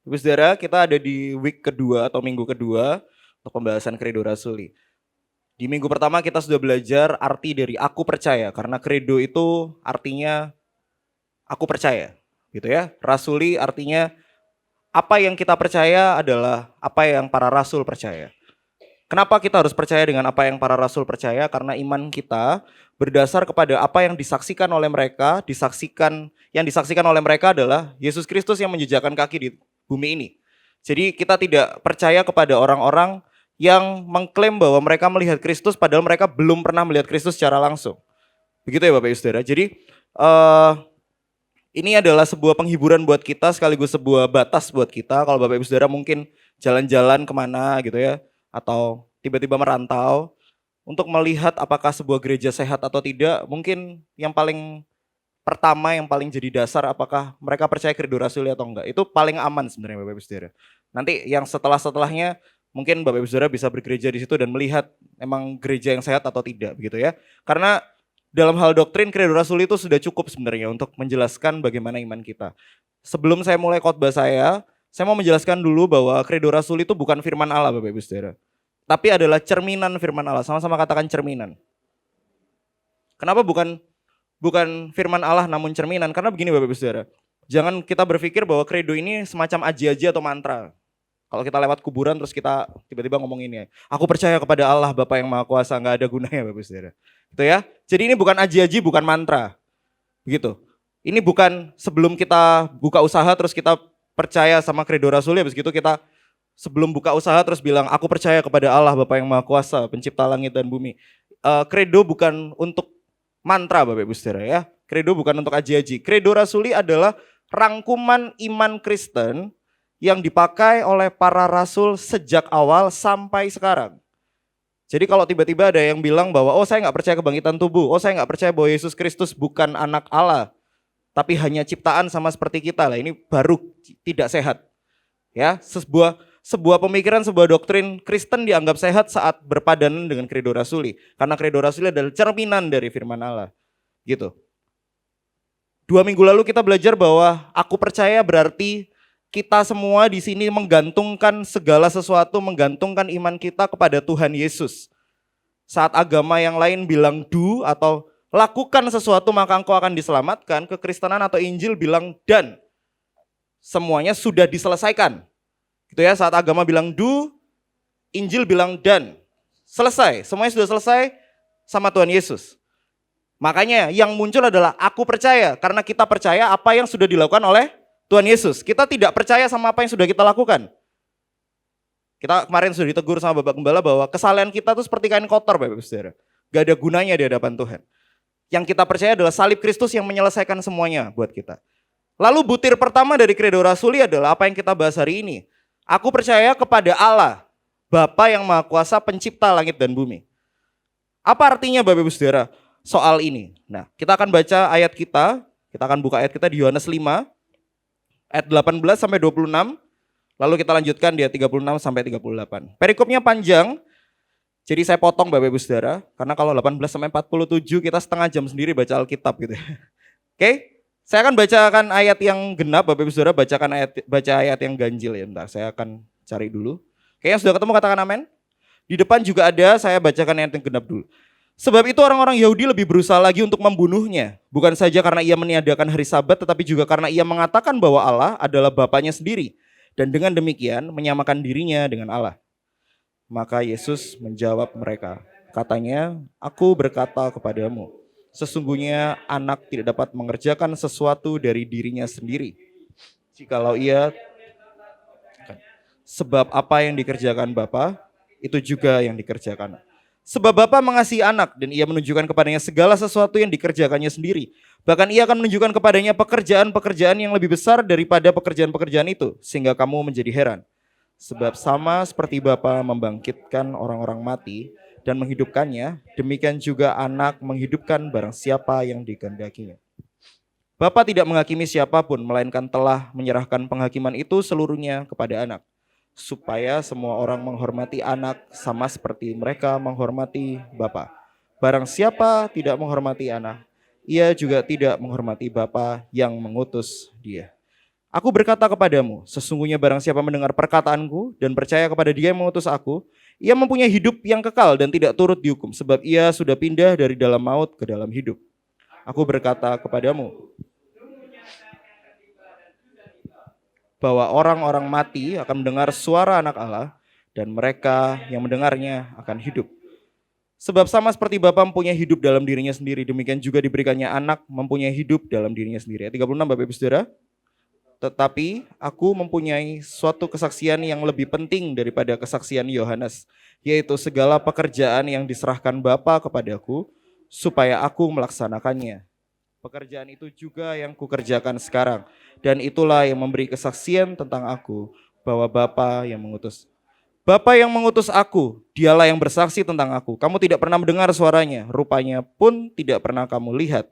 Ibu saudara, kita ada di week kedua atau minggu kedua untuk pembahasan Credo Rasuli. Di minggu pertama kita sudah belajar arti dari aku percaya, karena Credo itu artinya aku percaya, gitu ya. Rasuli artinya apa yang kita percaya adalah apa yang para rasul percaya. Kenapa kita harus percaya dengan apa yang para rasul percaya? Karena iman kita berdasar kepada apa yang disaksikan oleh mereka, yang disaksikan oleh mereka adalah Yesus Kristus yang menjejakkan kaki di bumi ini. Jadi kita tidak percaya kepada orang-orang yang mengklaim bahwa mereka melihat Kristus padahal mereka belum pernah melihat Kristus secara langsung. Begitu ya Bapak Ibu Saudara. Jadi ini adalah sebuah penghiburan buat kita sekaligus sebuah batas buat kita. Kalau Bapak Ibu Saudara mungkin jalan-jalan kemana gitu ya, atau tiba-tiba merantau untuk melihat apakah sebuah gereja sehat atau tidak, mungkin yang paling pertama, yang paling jadi dasar apakah mereka percaya Credo Rasuli atau enggak. Itu paling aman sebenarnya Bapak Ibu Saudara. Nanti yang setelah-setelahnya mungkin Bapak Ibu Saudara bisa bergereja di situ dan melihat emang gereja yang sehat atau tidak begitu ya. Karena dalam hal doktrin Credo Rasuli itu sudah cukup sebenarnya untuk menjelaskan bagaimana iman kita. Sebelum saya mulai khotbah saya mau menjelaskan dulu bahwa Credo Rasuli itu bukan firman Allah Bapak Ibu Saudara. Tapi adalah cerminan firman Allah. Sama-sama katakan cerminan. Kenapa bukan firman Allah namun cerminan? Karena begini Bapak Ibu Saudara. Jangan kita berpikir bahwa credo ini semacam aji-aji atau mantra. Kalau kita lewat kuburan terus kita tiba-tiba ngomong ini, aku percaya kepada Allah Bapa yang Maha Kuasa, nggak ada gunanya Bapak Saudara. Gitu ya. Jadi ini bukan aji-aji, bukan mantra. Begitu. Ini bukan sebelum kita buka usaha terus kita percaya sama Credo Rasuli, habis gitu kita sebelum buka usaha terus bilang aku percaya kepada Allah Bapa yang Maha Kuasa, pencipta langit dan bumi. Credo bukan untuk mantra Bapak Ibu Saudara ya. Credo bukan untuk aji-aji. Credo Rasuli adalah rangkuman iman Kristen yang dipakai oleh para rasul sejak awal sampai sekarang. Jadi kalau tiba-tiba ada yang bilang bahwa oh saya nggak percaya kebangkitan tubuh, oh saya nggak percaya bahwa Yesus Kristus bukan anak Allah, tapi hanya ciptaan sama seperti kita lah, ini baru tidak sehat. Ya, sebuah pemikiran, sebuah doktrin Kristen dianggap sehat saat berpadanan dengan Credo Rasuli, karena Credo Rasuli adalah cerminan dari firman Allah. Gitu. 2 minggu lalu kita belajar bahwa aku percaya berarti kita semua di sini menggantungkan segala sesuatu, menggantungkan iman kita kepada Tuhan Yesus. Saat agama yang lain bilang do atau lakukan sesuatu maka engkau akan diselamatkan, kekristenan atau Injil bilang dan. Semuanya sudah diselesaikan. Gitu ya, saat agama bilang do, Injil bilang dan. Selesai, semuanya sudah selesai sama Tuhan Yesus. Makanya yang muncul adalah aku percaya, karena kita percaya apa yang sudah dilakukan oleh Tuhan Yesus. Kita tidak percaya sama apa yang sudah kita lakukan. Kita kemarin sudah ditegur sama Bapak Gembala bahwa kesalahan kita itu seperti kain kotor Bapak Ibu Saudara. Gak ada gunanya di hadapan Tuhan. Yang kita percaya adalah salib Kristus yang menyelesaikan semuanya buat kita. Lalu butir pertama dari Credo Rasuli adalah apa yang kita bahas hari ini. Aku percaya kepada Allah, Bapa yang Maha Kuasa, pencipta langit dan bumi. Apa artinya Bapak Ibu Saudara soal ini? Nah, kita akan baca ayat kita akan buka ayat kita di Yohanes 5 ayat 18 sampai 26. Lalu kita lanjutkan di ayat 36 sampai 38. Perikopnya panjang. Jadi saya potong Bapak Ibu Saudara, karena kalau 18 sampai 47 kita setengah jam sendiri baca Alkitab gitu ya. Oke? Saya akan bacakan ayat yang genap, Bapak Ibu Saudara baca ayat yang ganjil ya. Bentar, saya akan cari dulu. Kayaknya sudah ketemu, katakan amin. Di depan juga ada, saya bacakan ayat yang genap dulu. Sebab itu orang-orang Yahudi lebih berusaha lagi untuk membunuhnya. Bukan saja karena ia meniadakan hari Sabat, tetapi juga karena ia mengatakan bahwa Allah adalah Bapanya sendiri. Dan dengan demikian menyamakan dirinya dengan Allah. Maka Yesus menjawab mereka, katanya, aku berkata kepadamu, sesungguhnya anak tidak dapat mengerjakan sesuatu dari dirinya sendiri. Jikalau ia, sebab apa yang dikerjakan Bapa, itu juga yang dikerjakan. Sebab Bapa mengasihi anak dan ia menunjukkan kepadanya segala sesuatu yang dikerjakannya sendiri. Bahkan ia akan menunjukkan kepadanya pekerjaan-pekerjaan yang lebih besar daripada pekerjaan-pekerjaan itu. Sehingga kamu menjadi heran. Sebab sama seperti Bapa membangkitkan orang-orang mati dan menghidupkannya, demikian juga anak menghidupkan barang siapa yang dikehendakinya. Bapa tidak menghakimi siapapun, melainkan telah menyerahkan penghakiman itu seluruhnya kepada anak. Supaya semua orang menghormati anak sama seperti mereka menghormati Bapa. Barang siapa tidak menghormati anak, ia juga tidak menghormati Bapa yang mengutus dia. Aku berkata kepadamu, sesungguhnya barang siapa mendengar perkataanku dan percaya kepada Dia yang mengutus aku, ia mempunyai hidup yang kekal dan tidak turut dihukum, sebab ia sudah pindah dari dalam maut ke dalam hidup. Aku berkata kepadamu, bahwa orang-orang mati akan mendengar suara Anak Allah, dan mereka yang mendengarnya akan hidup. Sebab sama seperti Bapa mempunyai hidup dalam dirinya sendiri, demikian juga diberikannya Anak mempunyai hidup dalam dirinya sendiri. Ayat 36 Bapak Ibu Saudara. Tetapi aku mempunyai suatu kesaksian yang lebih penting daripada kesaksian Yohanes, yaitu segala pekerjaan yang diserahkan Bapa kepadaku, supaya aku melaksanakannya. Pekerjaan itu juga yang kukerjakan sekarang, dan itulah yang memberi kesaksian tentang aku, bahwa Bapa yang mengutus. Bapa yang mengutus aku, dialah yang bersaksi tentang aku. Kamu tidak pernah mendengar suaranya, rupanya pun tidak pernah kamu lihat.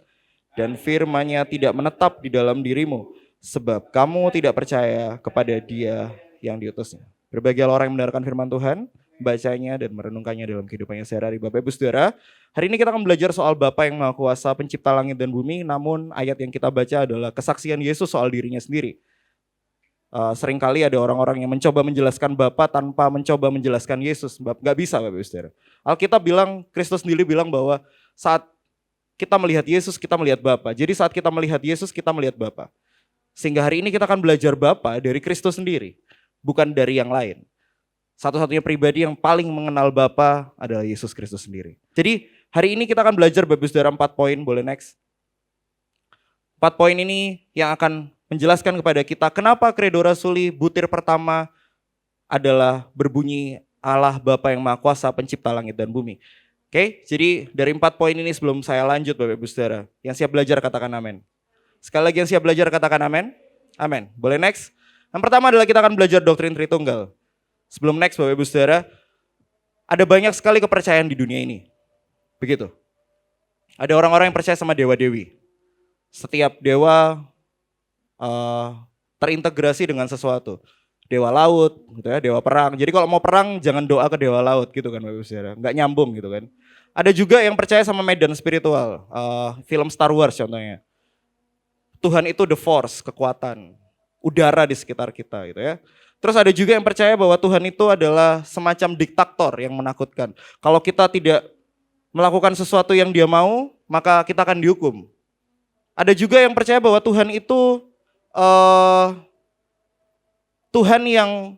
Dan firman-Nya tidak menetap di dalam dirimu, sebab kamu tidak percaya kepada Dia yang diutusnya. Berbahagia orang yang mendengarkan firman Tuhan, bacanya dan merenungkannya dalam kehidupannya sehari-hari. Bapak Ibu Saudara, hari ini kita akan belajar soal Bapa yang Maha Kuasa, pencipta langit dan bumi, namun ayat yang kita baca adalah kesaksian Yesus soal dirinya sendiri. Seringkali ada orang-orang yang mencoba menjelaskan Bapa tanpa mencoba menjelaskan Yesus. Gak bisa Bapak Ibu Saudara. Alkitab bilang, Kristus sendiri bilang bahwa saat kita melihat Yesus, kita melihat Bapa. Jadi saat kita melihat Yesus, kita melihat Bapa. Sehingga hari ini kita akan belajar Bapa dari Kristus sendiri, bukan dari yang lain. Satu-satunya pribadi yang paling mengenal Bapa adalah Yesus Kristus sendiri. Jadi hari ini kita akan belajar Bapak Ibu Saudara 4 poin, boleh next. 4 poin ini yang akan menjelaskan kepada kita kenapa Credo Rasuli butir pertama adalah berbunyi Allah Bapa yang Maha Kuasa, pencipta langit dan bumi. Oke, jadi dari 4 poin ini sebelum saya lanjut Bapak Ibu Saudara, yang siap belajar katakan amin. Sekali lagi yang siap belajar katakan amin. Amin. Boleh next? Yang pertama adalah kita akan belajar doktrin Tritunggal. Sebelum next Bapak Ibu Saudara, ada banyak sekali kepercayaan di dunia ini. Begitu. Ada orang-orang yang percaya sama dewa-dewi. Setiap dewa terintegrasi dengan sesuatu. Dewa laut, gitu ya, dewa perang. Jadi kalau mau perang jangan doa ke dewa laut gitu kan Bapak Ibu Saudara. Nggak nyambung gitu kan. Ada juga yang percaya sama medan spiritual. Film Star Wars contohnya. Tuhan itu the force, kekuatan. Udara di sekitar kita gitu ya. Terus ada juga yang percaya bahwa Tuhan itu adalah semacam diktator yang menakutkan. Kalau kita tidak melakukan sesuatu yang Dia mau, maka kita akan dihukum. Ada juga yang percaya bahwa Tuhan itu Tuhan yang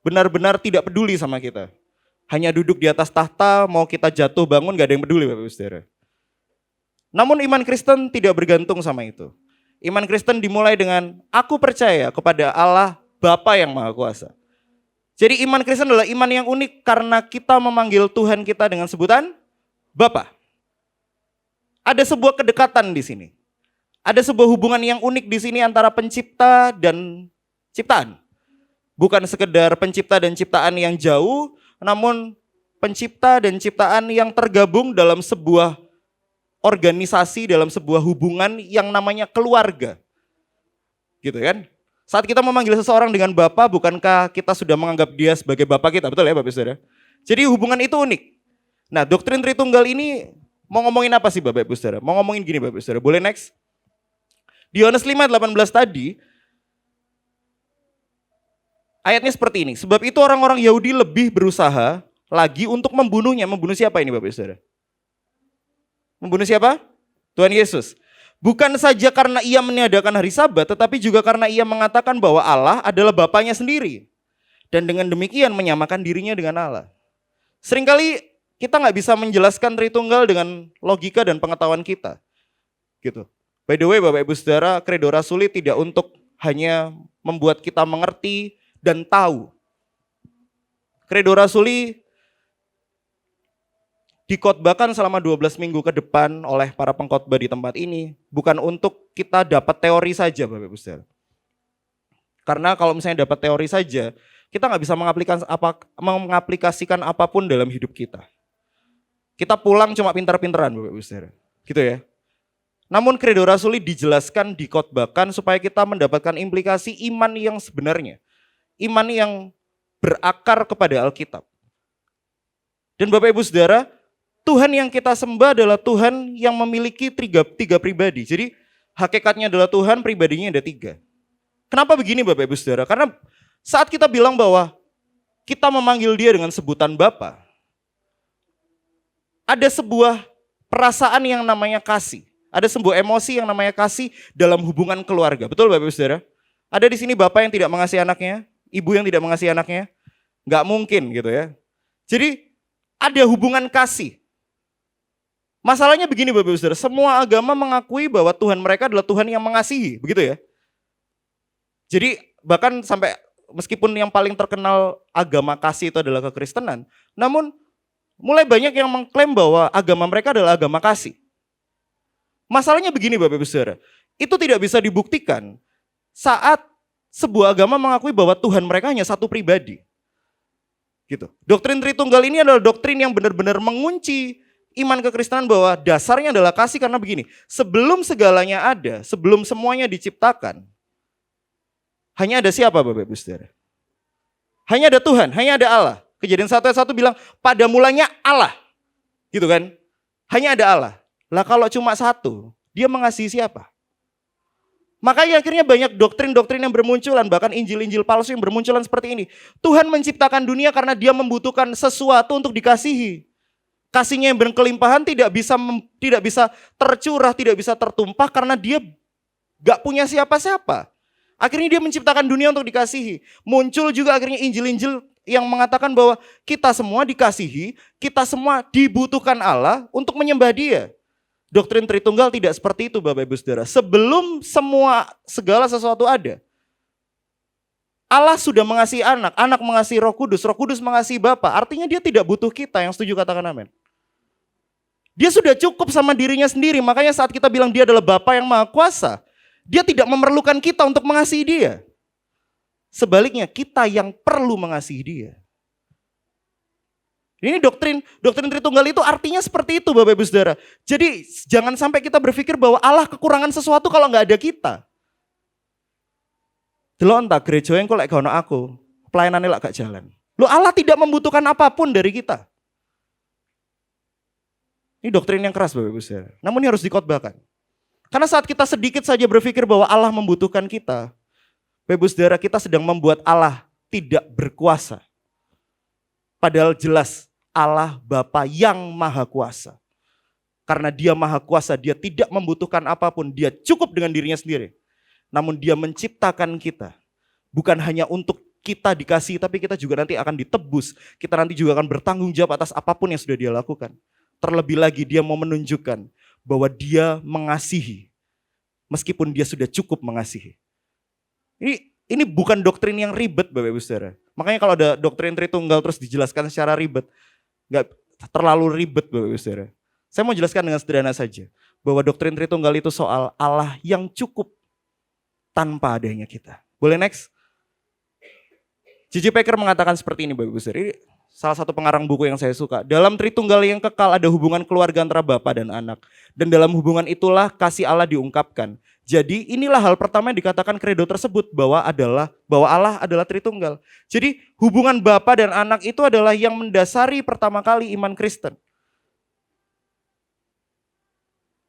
benar-benar tidak peduli sama kita. Hanya duduk di atas tahta, mau kita jatuh bangun gak ada yang peduli Bapak Ibu Saudara. Namun iman Kristen tidak bergantung sama itu. Iman Kristen dimulai dengan aku percaya kepada Allah Bapa yang Maha Kuasa. Jadi iman Kristen adalah iman yang unik karena kita memanggil Tuhan kita dengan sebutan Bapa. Ada sebuah kedekatan di sini. Ada sebuah hubungan yang unik di sini antara pencipta dan ciptaan. Bukan sekedar pencipta dan ciptaan yang jauh, namun pencipta dan ciptaan yang tergabung dalam sebuah organisasi, dalam sebuah hubungan yang namanya keluarga. Gitu kan? Saat kita memanggil seseorang dengan Bapa, bukankah kita sudah menganggap dia sebagai Bapa kita? Betul ya Bapak Saudara? Jadi hubungan itu unik. Nah, doktrin Tritunggal ini mau ngomongin apa sih Bapak Ibu Saudara? Mau ngomongin gini Bapak Ibu Saudara. Boleh next? Di Yohanes 5:18 tadi, ayatnya seperti ini. Sebab itu orang-orang Yahudi lebih berusaha lagi untuk membunuhnya. Membunuh siapa ini Bapak Ibu Saudara? Membunuh siapa? Tuhan Yesus. Bukan saja karena ia meniadakan hari Sabat, tetapi juga karena ia mengatakan bahwa Allah adalah Bapanya sendiri. Dan dengan demikian menyamakan dirinya dengan Allah. Seringkali kita nggak bisa menjelaskan Tritunggal dengan logika dan pengetahuan kita. Gitu. By the way Bapak Ibu Saudara, Credo Rasuli tidak untuk hanya membuat kita mengerti dan tahu. Credo Rasuli dikhotbahkan selama 12 minggu ke depan oleh para pengkhotbah di tempat ini. Bukan untuk kita dapat teori saja Bapak Ibu Saudara. Karena kalau misalnya dapat teori saja, kita nggak bisa mengaplikasikan apapun dalam hidup kita. Kita pulang cuma pintar-pintaran Bapak Ibu Saudara. Gitu ya. Namun Credo Rasuli dijelaskan, dikhotbahkan supaya kita mendapatkan implikasi iman yang sebenarnya. Iman yang berakar kepada Alkitab. Dan Bapak Ibu Saudara, Tuhan yang kita sembah adalah Tuhan yang memiliki tiga pribadi. Jadi hakikatnya adalah Tuhan, pribadinya ada 3. Kenapa begini Bapak Ibu Saudara? Karena saat kita bilang bahwa kita memanggil dia dengan sebutan Bapa, ada sebuah perasaan yang namanya kasih. Ada sebuah emosi yang namanya kasih dalam hubungan keluarga. Betul Bapak Ibu Saudara? Ada di sini bapak yang tidak mengasihi anaknya, ibu yang tidak mengasihi anaknya? Nggak mungkin gitu ya. Jadi ada hubungan kasih. Masalahnya begini Bapak Ibu Saudara, semua agama mengakui bahwa Tuhan mereka adalah Tuhan yang mengasihi, begitu ya. Jadi bahkan sampai meskipun yang paling terkenal agama kasih itu adalah kekristenan, namun mulai banyak yang mengklaim bahwa agama mereka adalah agama kasih. Masalahnya begini Bapak Ibu Saudara, itu tidak bisa dibuktikan saat sebuah agama mengakui bahwa Tuhan mereka hanya satu pribadi. Gitu. Doktrin Tritunggal ini adalah doktrin yang benar-benar mengunci iman kekristenan bahwa dasarnya adalah kasih karena begini, sebelum segalanya ada, sebelum semuanya diciptakan, hanya ada siapa Bapak Ibu Saudara? Hanya ada Tuhan, hanya ada Allah. Kejadian 1 ayat 1 bilang, pada mulanya Allah. Gitu kan? Hanya ada Allah. Lah kalau cuma satu, dia mengasihi siapa? Makanya akhirnya banyak doktrin-doktrin yang bermunculan, bahkan injil-injil palsu yang bermunculan seperti ini. Tuhan menciptakan dunia karena dia membutuhkan sesuatu untuk dikasihi. Kasihnya yang berkelimpahan tidak bisa tercurah, tidak bisa tertumpah karena dia gak punya siapa-siapa. Akhirnya dia menciptakan dunia untuk dikasihi. Muncul juga akhirnya injil-injil yang mengatakan bahwa kita semua dikasihi, kita semua dibutuhkan Allah untuk menyembah dia. Doktrin Tritunggal tidak seperti itu Bapak Ibu Saudara. Sebelum segala sesuatu ada, Allah sudah mengasihi anak, anak mengasihi Roh Kudus mengasihi Bapa. Artinya dia tidak butuh kita, yang setuju katakan amin. Dia sudah cukup sama dirinya sendiri, makanya saat kita bilang dia adalah Bapa yang Maha Kuasa, dia tidak memerlukan kita untuk mengasihi dia. Sebaliknya kita yang perlu mengasihi dia. Ini doktrin Tritunggal itu artinya seperti itu Bapak Ibu Saudara. Jadi jangan sampai kita berpikir bahwa Allah kekurangan sesuatu kalau nggak ada kita. Delok entah gereja yang kok lek gono aku, pelayanannya lek gak jalan. Loh Allah tidak membutuhkan apapun dari kita. Ini doktrin yang keras Bapak Ibu Saudara. Namun ini harus dikotbahkan. Karena saat kita sedikit saja berpikir bahwa Allah membutuhkan kita, Bapak Ibu Saudara, kita sedang membuat Allah tidak berkuasa. Padahal jelas Allah Bapa yang Maha Kuasa. Karena dia Maha Kuasa, dia tidak membutuhkan apapun, dia cukup dengan dirinya sendiri. Namun dia menciptakan kita, bukan hanya untuk kita dikasih, tapi kita juga nanti akan ditebus. Kita nanti juga akan bertanggung jawab atas apapun yang sudah dia lakukan. Terlebih lagi dia mau menunjukkan bahwa dia mengasihi, meskipun dia sudah cukup mengasihi. Ini bukan doktrin yang ribet Bapak Ibu Saudara. Makanya kalau ada doktrin Tritunggal terus dijelaskan secara ribet, nggak terlalu ribet Bapak Ibu Saudara. Saya mau jelaskan dengan sederhana saja, bahwa doktrin Tritunggal itu soal Allah yang cukup tanpa adanya kita. Boleh next? J.J. Packer mengatakan seperti ini Bapak Ibu Saudara. Ini salah satu pengarang buku yang saya suka. Dalam Tritunggal yang kekal ada hubungan keluarga antara Bapa dan anak. Dan dalam hubungan itulah kasih Allah diungkapkan. Jadi inilah hal pertama yang dikatakan kredo tersebut bahwa Allah adalah Tritunggal. Jadi hubungan Bapa dan anak itu adalah yang mendasari pertama kali iman Kristen.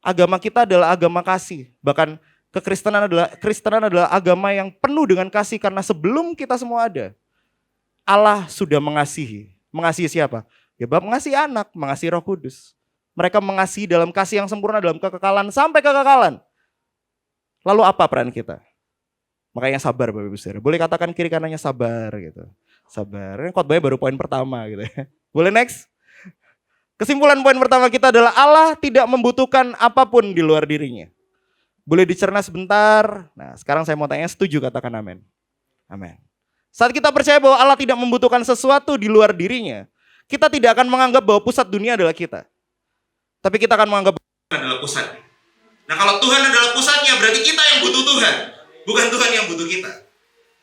Agama kita adalah agama kasih. Bahkan Kristenan adalah agama yang penuh dengan kasih karena sebelum kita semua ada, Allah sudah mengasihi. Mengasihi siapa? Ya Bapa mengasihi anak, mengasihi Roh Kudus. Mereka mengasihi dalam kasih yang sempurna, dalam kekekalan sampai kekekalan. Lalu apa peran kita? Makanya sabar Bapak Ibu Saudara. Boleh katakan kiri kanannya sabar gitu. Sabar. Ini khotbahnya baru poin pertama gitu ya. Boleh next? Kesimpulan poin pertama kita adalah Allah tidak membutuhkan apapun di luar dirinya. Boleh dicerna sebentar. Nah, sekarang saya mau tanya, setuju katakan amin. Amin. Saat kita percaya bahwa Allah tidak membutuhkan sesuatu di luar dirinya, kita tidak akan menganggap bahwa pusat dunia adalah kita. Tapi kita akan menganggap bahwa Tuhan adalah pusatnya. Nah kalau Tuhan adalah pusatnya, berarti kita yang butuh Tuhan. Bukan Tuhan yang butuh kita.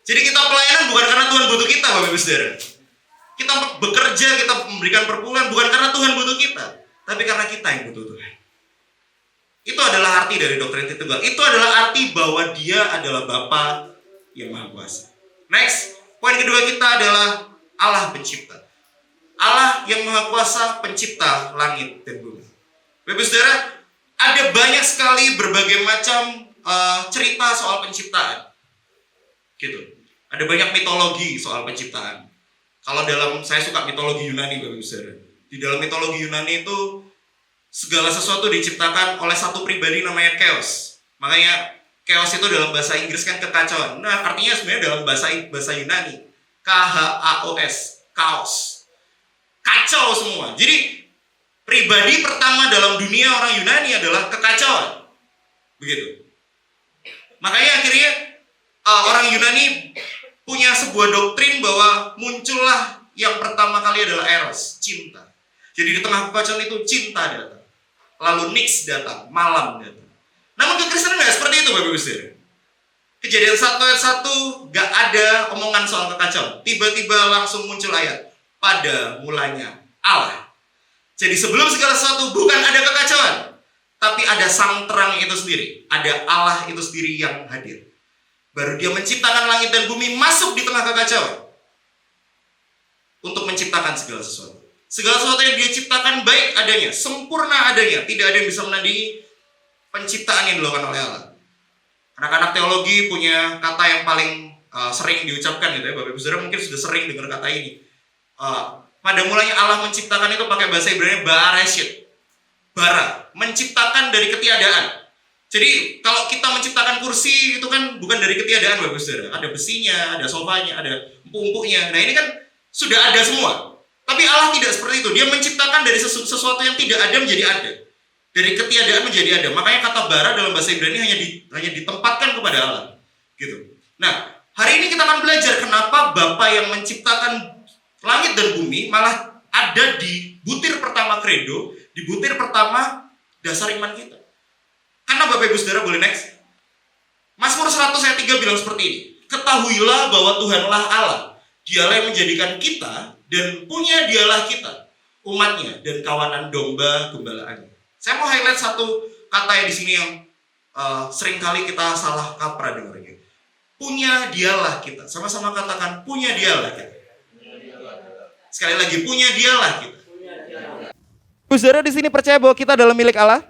Jadi kita pelayanan bukan karena Tuhan butuh kita Bapak Ibu Saudara. Kita bekerja, kita memberikan perpuluhan bukan karena Tuhan butuh kita. Tapi karena kita yang butuh Tuhan. Itu adalah arti dari doktrin Tritunggal. Itu adalah arti bahwa dia adalah Bapa yang Maha Kuasa. Next, poin kedua kita adalah Allah pencipta. Allah yang Maha Kuasa pencipta langit dan bumi. Bapak Saudara, ada banyak sekali berbagai macam cerita soal penciptaan. Gitu. Ada banyak mitologi soal penciptaan. Kalau saya suka mitologi Yunani, Bapak Ibu Saudara. Di dalam mitologi Yunani itu segala sesuatu diciptakan oleh satu pribadi namanya Chaos. Makanya Chaos itu dalam bahasa Inggris kan kekacauan. Nah, artinya sebenarnya dalam bahasa Yunani KHAOS, chaos. Kacau semua. Jadi pribadi pertama dalam dunia orang Yunani adalah kekacauan. Begitu. Makanya akhirnya orang Yunani punya sebuah doktrin bahwa muncullah yang pertama kali adalah eros, cinta. Jadi di tengah kekacauan itu cinta datang. Lalu Nix datang, malam datang. Namun kekristenan nggak seperti itu, Bapak Ibu Saudara. Kejadian 1 ayat 1 nggak ada omongan soal kekacauan. Tiba-tiba langsung muncul ayat. Pada mulanya Allah. Jadi sebelum segala sesuatu bukan ada kekacauan, tapi ada sang terang itu sendiri. Ada Allah itu sendiri yang hadir. Baru dia menciptakan langit dan bumi masuk di tengah kekacauan. Untuk menciptakan segala sesuatu. Segala sesuatu yang dia ciptakan baik adanya, sempurna adanya. Tidak ada yang bisa menandingi penciptaan yang dilakukan oleh Allah. Anak-anak teologi punya kata yang paling sering diucapkan gitu ya. Bapak Ibu Saudara mungkin sudah sering dengar kata ini. Pada mulanya Allah menciptakan itu pakai bahasa Ibrani Ba'areshit. Bara, menciptakan dari ketiadaan. Jadi kalau kita menciptakan kursi itu kan bukan dari ketiadaan, Bapak Saudara. Ada besinya, ada sofanya, ada empuk-empuknya. Nah ini kan sudah ada semua. Tapi Allah tidak seperti itu. Dia menciptakan dari sesuatu yang tidak ada menjadi ada. Dari ketiadaan menjadi ada. Makanya kata bara dalam bahasa Ibrani hanya ditempatkan kepada Allah. Gitu. Nah, hari ini kita akan belajar kenapa Bapa yang menciptakan langit dan bumi malah ada di butir pertama kredo, di butir pertama dasar iman kita. Karena Bapak Ibu Saudara boleh next. Mazmur 100 ayat 3 bilang seperti ini. Ketahuilah bahwa Tuhanlah Allah. Dialah yang menjadikan kita dan punya dialah kita, umatnya dan kawanan domba gembalaannya. Saya mau highlight satu kata yang di sini yang seringkali kita salah kaprah dengarnya. Punya dialah kita. Sama-sama katakan punya dialah kita. Sekali lagi punya dialah kita. Saudara di sini percaya bahwa kita adalah milik Allah?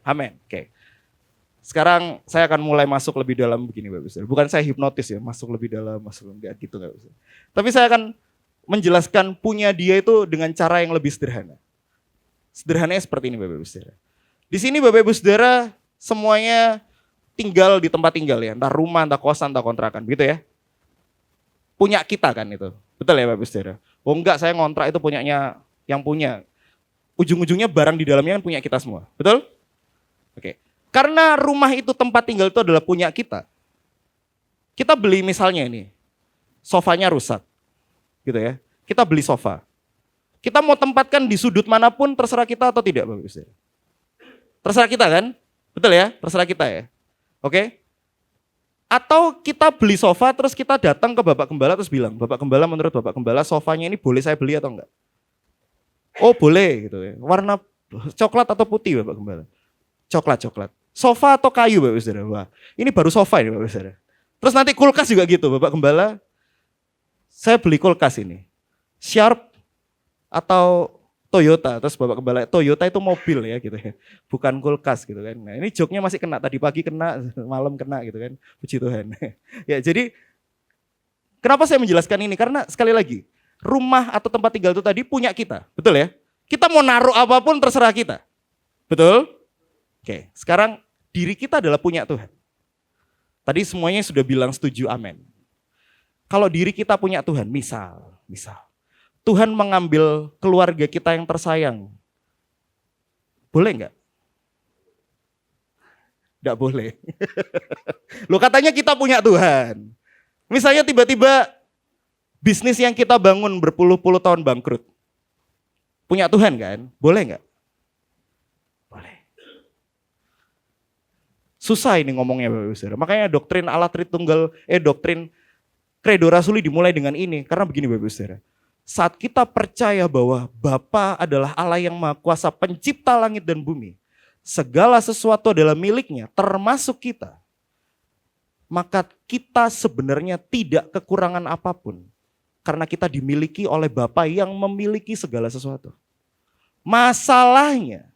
Amin. Oke. Sekarang saya akan mulai masuk lebih dalam begini, Bapak Saudara. Bukan saya hipnotis ya, masuk lebih dalam, masuk enggak gitu enggak usah. Tapi saya akan menjelaskan punya dia itu dengan cara yang lebih sederhana. Sederhananya seperti ini, Bapak Ibu Saudara. Di sini Bapak Ibu Saudara semuanya tinggal di tempat tinggal ya, entah rumah, entah kosan, entah kontrakan, begitu ya. Punya kita kan itu. Betul ya Bapak Ibu Saudara? Oh enggak, saya ngontrak itu punyanya yang punya. Ujung-ujungnya barang di dalamnya kan punya kita semua. Betul? Oke. Karena rumah itu tempat tinggal itu adalah punya kita. Kita beli misalnya ini, sofanya rusak. Gitu ya. Kita beli sofa. Kita mau tempatkan di sudut manapun terserah kita atau tidak, Bapak Ibu Saudara. Terserah kita kan? Betul ya? Terserah kita ya. Oke? Atau kita beli sofa terus kita datang ke Bapak Gembala terus bilang, Bapak Gembala menurut Bapak Gembala sofanya ini boleh saya beli atau enggak? Oh boleh gitu ya. Warna coklat atau putih Bapak Gembala? Coklat. Sofa atau kayu Bapak Saudara? Wah, ini baru sofa ini Bapak Saudara. Terus nanti kulkas juga gitu Bapak Gembala. Saya beli kulkas ini. Sharp atau Toyota. Terus Bapak Gembala, Toyota itu mobil ya gitu ya. Bukan kulkas gitu kan. Nah, ini joknya masih kena. Tadi pagi kena, malam kena gitu kan. Puji Tuhan. Ya jadi kenapa saya menjelaskan ini? Karena sekali lagi, rumah atau tempat tinggal itu tadi punya kita. Betul ya? Kita mau naruh apapun terserah kita. Betul? Oke, sekarang diri kita adalah punya Tuhan. Tadi semuanya sudah bilang setuju, amin. Kalau diri kita punya Tuhan, misal. Tuhan mengambil keluarga kita yang tersayang. Boleh enggak? Enggak boleh. Loh katanya kita punya Tuhan. Misalnya tiba-tiba bisnis yang kita bangun berpuluh-puluh tahun bangkrut. Punya Tuhan kan? Boleh enggak? Boleh. Susah ini ngomongnya Bapak Ibu Saudara. Makanya doktrin Allah Tritunggal, doktrin Credo Rasuli dimulai dengan ini. Karena begini Bapak Ibu Saudara. Saat kita percaya bahwa Bapa adalah Allah yang Maha Kuasa, pencipta langit dan bumi. Segala sesuatu adalah miliknya, termasuk kita. Maka kita sebenarnya tidak kekurangan apapun. Karena kita dimiliki oleh Bapa yang memiliki segala sesuatu. Masalahnya,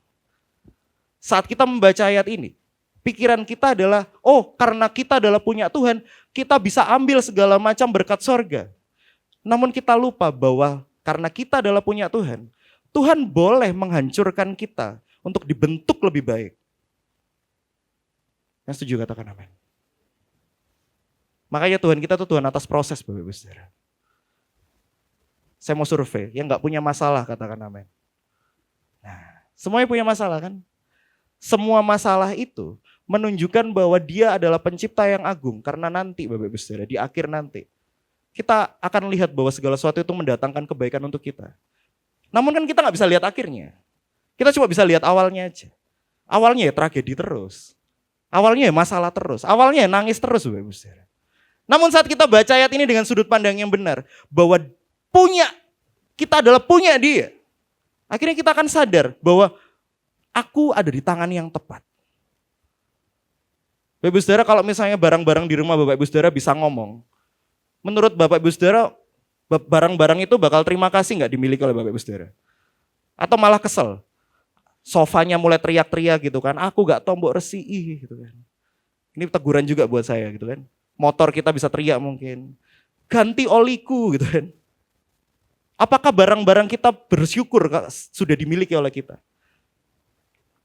saat kita membaca ayat ini, Pikiran kita adalah, oh karena kita adalah punya Tuhan, kita bisa ambil segala macam berkat sorga. Namun kita lupa bahwa karena kita adalah punya Tuhan, Tuhan boleh menghancurkan kita untuk dibentuk lebih baik. Yang setuju katakan amin. Makanya Tuhan kita tuh Tuhan atas proses, Bapak Ibu Saudara. Saya mau survei, yang gak punya masalah katakan amin. Nah, semuanya punya masalah kan? Semua masalah itu menunjukkan bahwa dia adalah pencipta yang agung. Karena nanti Bapak Ibu Saudara, di akhir nanti, kita akan lihat bahwa segala sesuatu itu mendatangkan kebaikan untuk kita. Namun kan kita gak bisa lihat akhirnya. Kita cuma bisa lihat awalnya aja. Awalnya ya tragedi terus. Awalnya ya masalah terus. Awalnya ya nangis terus Bapak Ibu Saudara. Namun saat kita baca ayat ini dengan sudut pandang yang benar, bahwa kita adalah punya dia. Akhirnya kita akan sadar bahwa aku ada di tangan yang tepat. Bapak Ibu Saudara, kalau misalnya barang-barang di rumah Bapak Ibu Saudara bisa ngomong, menurut Bapak Ibu Saudara, barang-barang itu bakal terima kasih nggak dimiliki oleh Bapak Ibu Saudara? Atau malah kesel? Sofanya mulai teriak-teriak gitu kan, aku gak tombok resi gitu kan. Ini teguran juga buat saya gitu kan. Motor kita bisa teriak mungkin. Ganti oliku gitu kan. Apakah barang-barang kita bersyukur sudah dimiliki oleh kita?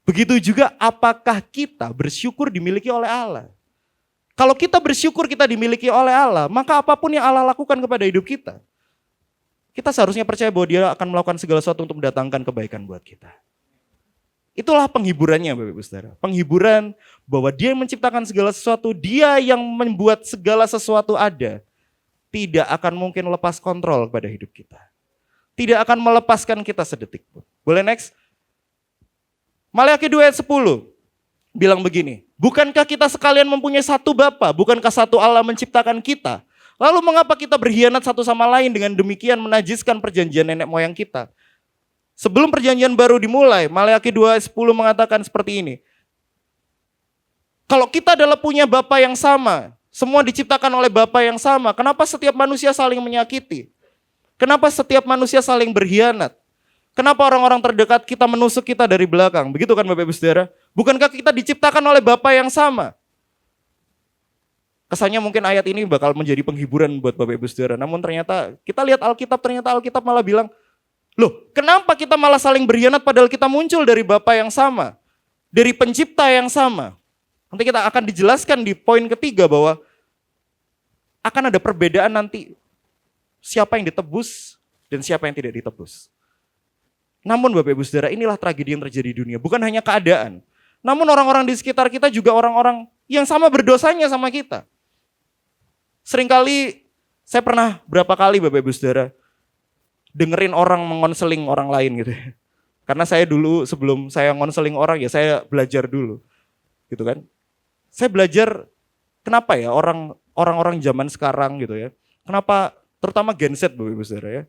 Begitu juga apakah kita bersyukur dimiliki oleh Allah? Kalau kita bersyukur kita dimiliki oleh Allah, maka apapun yang Allah lakukan kepada hidup kita, kita seharusnya percaya bahwa dia akan melakukan segala sesuatu untuk mendatangkan kebaikan buat kita. Itulah penghiburannya Bapak Ibu Saudara. Penghiburan bahwa dia yang menciptakan segala sesuatu, dia yang membuat segala sesuatu ada. Tidak akan mungkin lepas kontrol pada hidup kita. Tidak akan melepaskan kita sedetik pun. Boleh next? Maleakhi 2 ayat 10 bilang begini, bukankah kita sekalian mempunyai satu Bapa, bukankah satu Allah menciptakan kita? Lalu mengapa kita berkhianat satu sama lain dengan demikian menajiskan perjanjian nenek moyang kita? Sebelum perjanjian baru dimulai, Maleakhi 2 ayat 10 mengatakan seperti ini. Kalau kita adalah punya Bapa yang sama, semua diciptakan oleh Bapa yang sama, kenapa setiap manusia saling menyakiti? Kenapa setiap manusia saling berkhianat? Kenapa orang-orang terdekat kita menusuk kita dari belakang? Begitu kan Bapak Ibu Saudara? Bukankah kita diciptakan oleh Bapa yang sama? Kesannya mungkin ayat ini bakal menjadi penghiburan buat Bapak Ibu Saudara. Namun ternyata kita lihat Alkitab, ternyata Alkitab malah bilang, loh, kenapa kita malah saling berkhianat padahal kita muncul dari Bapa yang sama, dari pencipta yang sama. Nanti kita akan dijelaskan di poin ketiga bahwa akan ada perbedaan nanti siapa yang ditebus dan siapa yang tidak ditebus. Namun Bapak Ibu Saudara, inilah tragedi yang terjadi di dunia, bukan hanya keadaan. Namun orang-orang di sekitar kita juga orang-orang yang sama berdosanya sama kita. Seringkali, saya pernah berapa kali Bapak Ibu Saudara, dengerin orang mengonseling orang lain gitu ya. Karena saya dulu sebelum saya ngonseling orang ya saya belajar dulu. Gitu kan. Saya belajar kenapa ya orang-orang zaman sekarang gitu ya. Kenapa terutama Gen Z Bapak Ibu Saudara ya.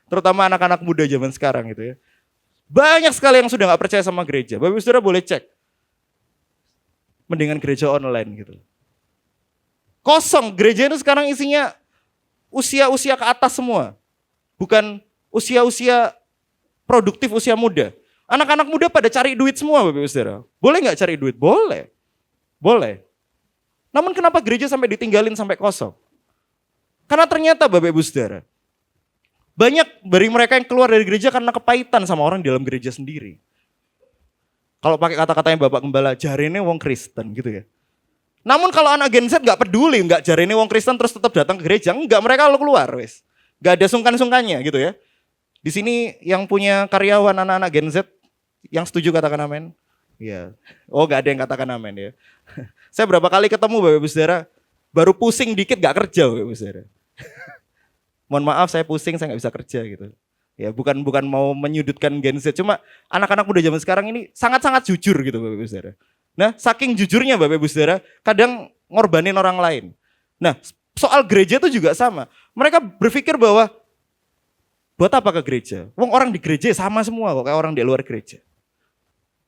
Terutama anak-anak muda zaman sekarang gitu ya. Banyak sekali yang sudah gak percaya sama gereja. Bapak Ibu Saudara boleh cek. Mendingan gereja online gitu. Kosong, gereja itu sekarang isinya usia-usia ke atas semua. Bukan usia-usia produktif, usia muda. Anak-anak muda pada cari duit semua Bapak Ibu Saudara. Boleh gak cari duit? Boleh. Boleh. Namun kenapa gereja sampai ditinggalin sampai kosong? Karena ternyata Bapak Ibu Saudara, banyak dari mereka yang keluar dari gereja karena kepahitan sama orang di dalam gereja sendiri. Kalau pakai kata-katanya Bapak Gembala, jarene wong Kristen gitu ya. Namun kalau anak Gen Z gak peduli, gak jarene wong Kristen terus tetap datang ke gereja, enggak, mereka lo keluar wes. Gak ada sungkan-sungkannya gitu ya. Di sini yang punya karyawan anak-anak Gen Z, yang setuju katakan amin. Iya. Oh gak ada yang katakan amin ya. Saya berapa kali ketemu Bapak Ibu Saudara, baru pusing dikit gak kerja Bapak Ibu Saudara. Mohon maaf saya pusing, saya gak bisa kerja gitu. Ya bukan mau menyudutkan Gen Z, cuma anak-anak muda zaman sekarang ini sangat-sangat jujur gitu Bapak Ibu Saudara. Nah saking jujurnya Bapak Ibu Saudara, kadang ngorbanin orang lain. Nah soal gereja itu juga sama. Mereka berpikir bahwa buat apa ke gereja? Wong orang di gereja sama semua kok kayak orang di luar gereja.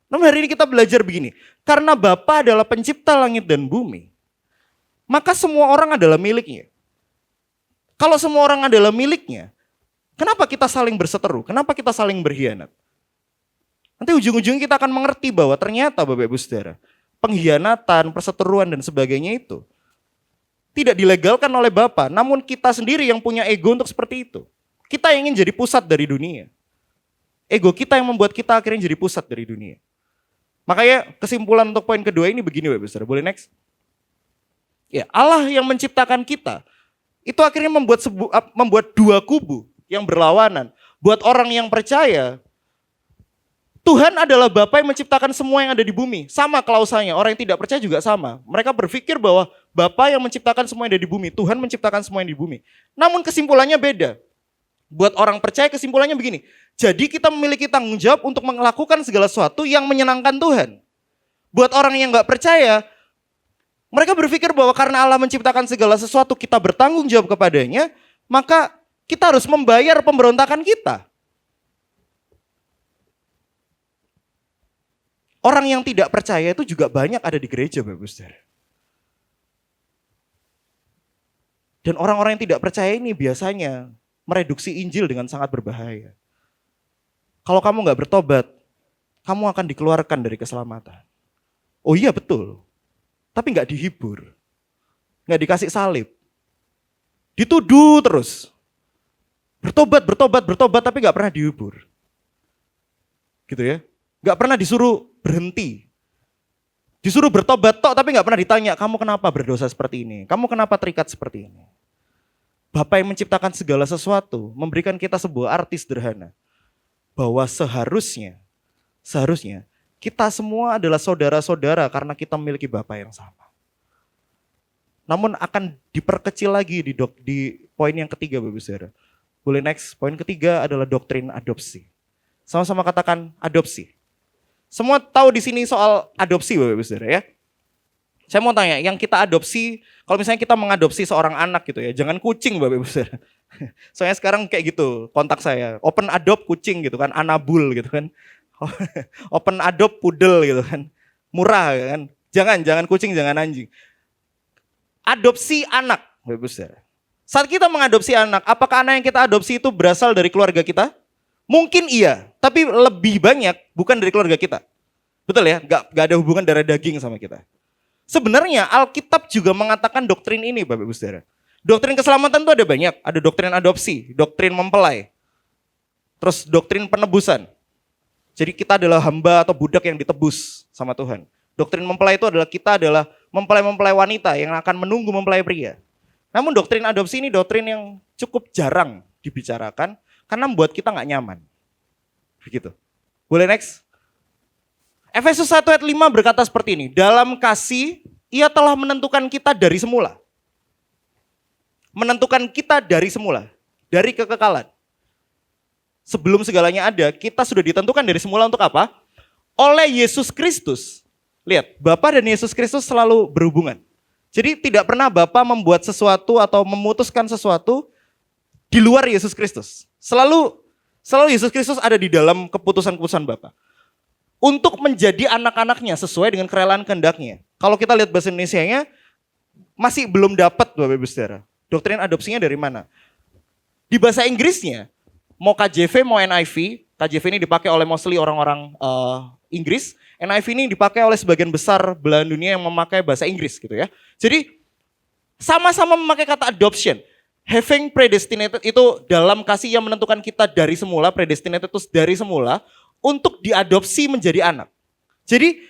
Namun hari ini kita belajar begini. Karena Bapa adalah pencipta langit dan bumi, maka semua orang adalah miliknya. Kalau semua orang adalah miliknya, kenapa kita saling berseteru? Kenapa kita saling berkhianat? Nanti ujung-ujungnya kita akan mengerti bahwa ternyata Bapak Ibu Saudara, pengkhianatan, perseteruan dan sebagainya itu tidak dilegalkan oleh Bapa, namun kita sendiri yang punya ego untuk seperti itu. Kita ingin jadi pusat dari dunia. Ego kita yang membuat kita akhirnya jadi pusat dari dunia. Makanya kesimpulan untuk poin kedua ini begini Bapak Saudara, boleh next? Ya, Allah yang menciptakan kita itu akhirnya membuat dua kubu yang berlawanan. Buat orang yang percaya, Tuhan adalah Bapa yang menciptakan semua yang ada di bumi. Sama klausanya, orang yang tidak percaya juga sama. Mereka berpikir bahwa Bapa yang menciptakan semua yang ada di bumi, Tuhan menciptakan semua yang di bumi. Namun kesimpulannya beda. Buat orang percaya kesimpulannya begini. Jadi kita memiliki tanggung jawab untuk melakukan segala sesuatu yang menyenangkan Tuhan. Buat orang yang gak percaya, mereka berpikir bahwa karena Allah menciptakan segala sesuatu kita bertanggung jawab kepadanya, maka kita harus membayar pemberontakan kita. Orang yang tidak percaya itu juga banyak ada di gereja, Bapak Saudara. Dan orang-orang yang tidak percaya ini biasanya mereduksi Injil dengan sangat berbahaya. Kalau kamu nggak bertobat, kamu akan dikeluarkan dari keselamatan. Oh iya betul, tapi nggak dihibur, nggak dikasih salib, dituduh terus, bertobat, tapi nggak pernah dihibur, gitu ya. Nggak pernah disuruh berhenti. Disuruh bertobat tok tapi nggak pernah ditanya, kamu kenapa berdosa seperti ini? Kamu kenapa terikat seperti ini? Bapa yang menciptakan segala sesuatu memberikan kita sebuah arti sederhana. Bahwa seharusnya kita semua adalah saudara-saudara karena kita memiliki Bapa yang sama. Namun akan diperkecil lagi di poin yang ketiga Bapak Saudara. Boleh next, poin ketiga adalah doktrin adopsi. Sama-sama katakan adopsi. Semua tahu di sini soal adopsi Bapak Saudara ya. Saya mau tanya, yang kita adopsi, kalau misalnya kita mengadopsi seorang anak gitu ya, jangan kucing Bapak Saudara. Soalnya sekarang kayak gitu, kontak saya, open adopt kucing gitu kan, anabul gitu kan. Open adopt pudel gitu kan. Murah kan. Jangan kucing, jangan anjing. Adopsi anak Bapak Saudara. Saat kita mengadopsi anak, apakah anak yang kita adopsi itu berasal dari keluarga kita? Mungkin iya, tapi lebih banyak bukan dari keluarga kita. Betul ya? Gak ada hubungan darah daging sama kita. Sebenarnya Alkitab juga mengatakan doktrin ini Bapak Ibu Saudara. Doktrin keselamatan itu ada banyak. Ada doktrin adopsi, doktrin mempelai. Terus doktrin penebusan. Jadi kita adalah hamba atau budak yang ditebus sama Tuhan. Doktrin mempelai itu adalah kita adalah mempelai-mempelai wanita yang akan menunggu mempelai pria. Namun doktrin adopsi ini doktrin yang cukup jarang dibicarakan karena membuat kita nggak nyaman. Begitu. Boleh next? Efesus 1 ayat 5 berkata seperti ini. Dalam kasih, ia telah menentukan kita dari semula. Menentukan kita dari semula. Dari kekekalan. Sebelum segalanya ada, kita sudah ditentukan dari semula untuk apa? Oleh Yesus Kristus. Lihat, Bapa dan Yesus Kristus selalu berhubungan. Jadi tidak pernah Bapa membuat sesuatu atau memutuskan sesuatu di luar Yesus Kristus. Selalu Yesus Kristus ada di dalam keputusan-keputusan Bapa. Untuk menjadi anak-anaknya sesuai dengan kerelaan kehendaknya. Kalau kita lihat bahasa Indonesianya, masih belum dapat Bapak Ibu Saudara. Doktrin adopsinya dari mana? Di bahasa Inggrisnya, mau KJV mau NIV, KJV ini dipakai oleh mostly orang-orang Inggris, NIV ini dipakai oleh sebagian besar belahan dunia yang memakai bahasa Inggris gitu ya. Jadi sama-sama memakai kata adoption. Having predestinated itu dalam kasih yang menentukan kita dari semula, predestinated itu dari semula, untuk diadopsi menjadi anak. Jadi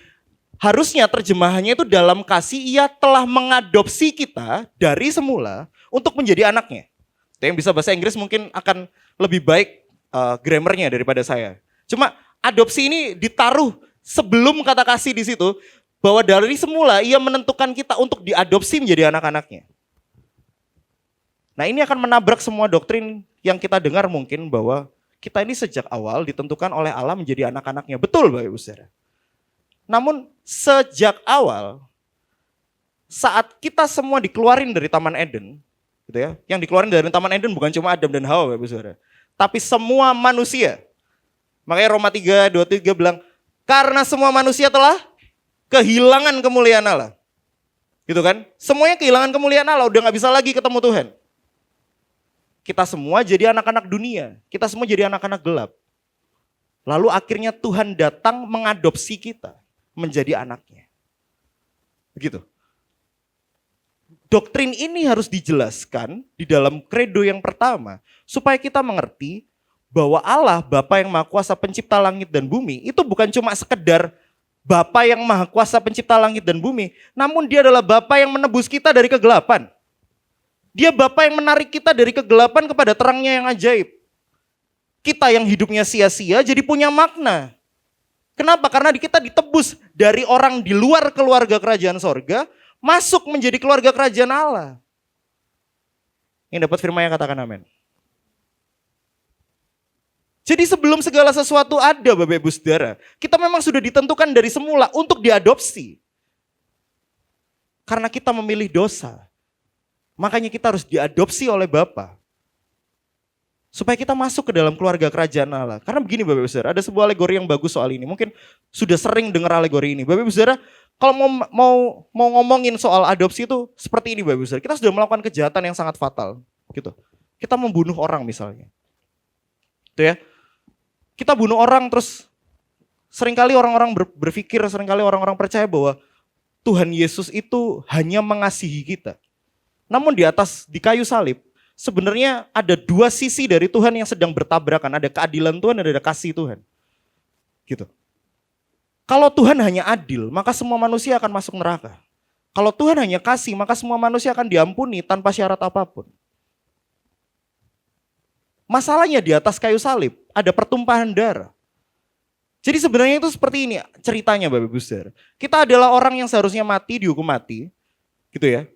harusnya terjemahannya itu dalam kasih ia telah mengadopsi kita dari semula untuk menjadi anaknya. Yang bisa bahasa Inggris mungkin akan lebih baik grammarnya daripada saya. Cuma adopsi ini ditaruh sebelum kata kasih di situ, bahwa dari semula ia menentukan kita untuk diadopsi menjadi anak-anaknya. Nah ini akan menabrak semua doktrin yang kita dengar mungkin bahwa kita ini sejak awal ditentukan oleh Allah menjadi anak-anaknya. Betul Bapak Ibu Saudara. Namun sejak awal, saat kita semua dikeluarin dari Taman Eden, gitu ya, yang dikeluarin dari Taman Eden bukan cuma Adam dan Hawa Bapak Ibu Saudara, tapi semua manusia. Makanya Roma 3:23 bilang, karena semua manusia telah kehilangan kemuliaan Allah. Gitu kan? Semuanya kehilangan kemuliaan Allah, udah gak bisa lagi ketemu Tuhan. Kita semua jadi anak-anak dunia. Kita semua jadi anak-anak gelap. Lalu akhirnya Tuhan datang mengadopsi kita menjadi anaknya. Begitu. Doktrin ini harus dijelaskan di dalam kredo yang pertama supaya kita mengerti bahwa Allah Bapa yang Maha Kuasa pencipta langit dan bumi itu bukan cuma sekedar Bapa yang Maha Kuasa pencipta langit dan bumi, namun Dia adalah Bapa yang menebus kita dari kegelapan. Dia Bapa yang menarik kita dari kegelapan kepada terangnya yang ajaib. Kita yang hidupnya sia-sia jadi punya makna. Kenapa? Karena kita ditebus dari orang di luar keluarga kerajaan sorga, masuk menjadi keluarga kerajaan Allah. Yang dapat firman yang katakan amin. Jadi sebelum segala sesuatu ada Bapak Ibu Saudara, kita memang sudah ditentukan dari semula untuk diadopsi. Karena kita memilih dosa. Makanya kita harus diadopsi oleh Bapa. Supaya kita masuk ke dalam keluarga kerajaan Allah. Karena begini Bapak Ibu Saudara, ada sebuah alegori yang bagus soal ini. Mungkin sudah sering dengar alegori ini. Bapak Ibu Saudara, kalau mau ngomongin soal adopsi itu seperti ini Bapak Ibu Saudara. Kita sudah melakukan kejahatan yang sangat fatal. Gitu. Kita membunuh orang misalnya. Itu ya. Kita bunuh orang terus seringkali orang-orang berpikir, seringkali orang-orang percaya bahwa Tuhan Yesus itu hanya mengasihi kita. Namun di kayu salib, sebenarnya ada dua sisi dari Tuhan yang sedang bertabrakan. Ada keadilan Tuhan dan ada kasih Tuhan. Gitu. Kalau Tuhan hanya adil, maka semua manusia akan masuk neraka. Kalau Tuhan hanya kasih, maka semua manusia akan diampuni tanpa syarat apapun. Masalahnya di atas kayu salib, ada pertumpahan darah. Jadi sebenarnya itu seperti ini ceritanya Bapak Ibu Saudara. Kita adalah orang yang seharusnya mati, dihukum mati. Gitu ya.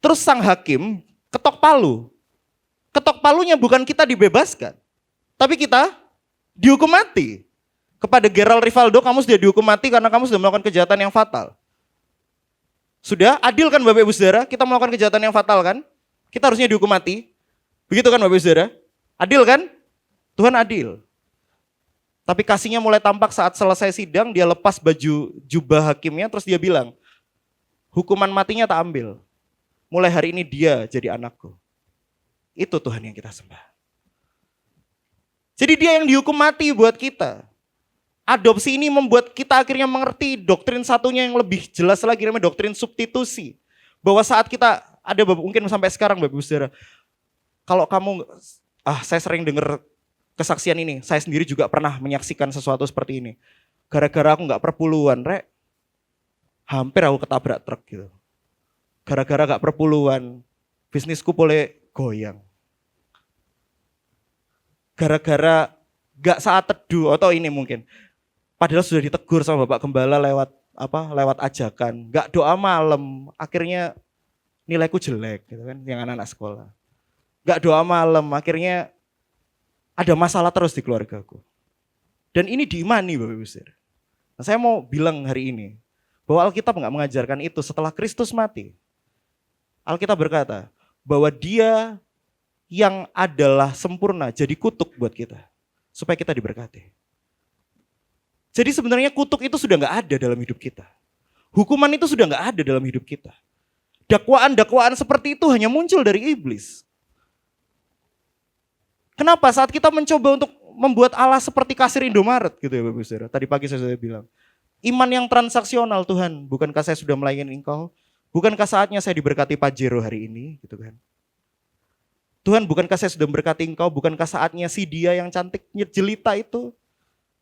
Terus sang hakim ketok palu. Ketok palunya bukan kita dibebaskan. Tapi kita dihukum mati. Kepada Gerald Rivaldo, kamu sudah dihukum mati karena kamu sudah melakukan kejahatan yang fatal. Sudah adil kan Bapak Ibu Saudara? Kita melakukan kejahatan yang fatal kan? Kita harusnya dihukum mati. Begitu kan Bapak Ibu Saudara? Adil kan? Tuhan adil. Tapi kasihnya mulai tampak saat selesai sidang, dia lepas baju jubah hakimnya, terus dia bilang, hukuman matinya tak ambil. Mulai hari ini dia jadi anakku. Itu Tuhan yang kita sembah. Jadi dia yang dihukum mati buat kita. Adopsi ini membuat kita akhirnya mengerti doktrin satunya yang lebih jelas lagi, namanya doktrin substitusi. Bahwa saat kita, ada mungkin sampai sekarang Bapak Ibu Saudara, kalau kamu, saya sering dengar kesaksian ini, saya sendiri juga pernah menyaksikan sesuatu seperti ini. Gara-gara aku gak perpuluhan, hampir aku ketabrak truk gitu. Gara-gara gak perpuluhan, bisnisku boleh goyang. Gara-gara gak saat teduh, atau ini mungkin. Padahal sudah ditegur sama Bapak Gembala lewat ajakan. Gak doa malam, akhirnya nilaiku jelek gitu kan, yang anak-anak sekolah. Gak doa malam, akhirnya ada masalah terus di keluargaku. Dan ini diimani Bapak Ibu Saudara. Nah, saya mau bilang hari ini, bahwa Alkitab gak mengajarkan itu setelah Kristus mati. Alkitab berkata, bahwa dia yang adalah sempurna jadi kutuk buat kita. Supaya kita diberkati. Jadi sebenarnya kutuk itu sudah gak ada dalam hidup kita. Hukuman itu sudah gak ada dalam hidup kita. Dakwaan-dakwaan seperti itu hanya muncul dari iblis. Kenapa? Saat kita mencoba untuk membuat Allah seperti kasir Indomaret gitu ya Bapak Ibu Saudara. Tadi pagi saya sudah bilang. Iman yang transaksional Tuhan. Bukankah saya sudah melayani Engkau? Bukankah saatnya saya diberkati Pajero hari ini? Gitu kan. Tuhan bukankah saya sudah memberkati Engkau? Bukankah saatnya si dia yang cantik jelita itu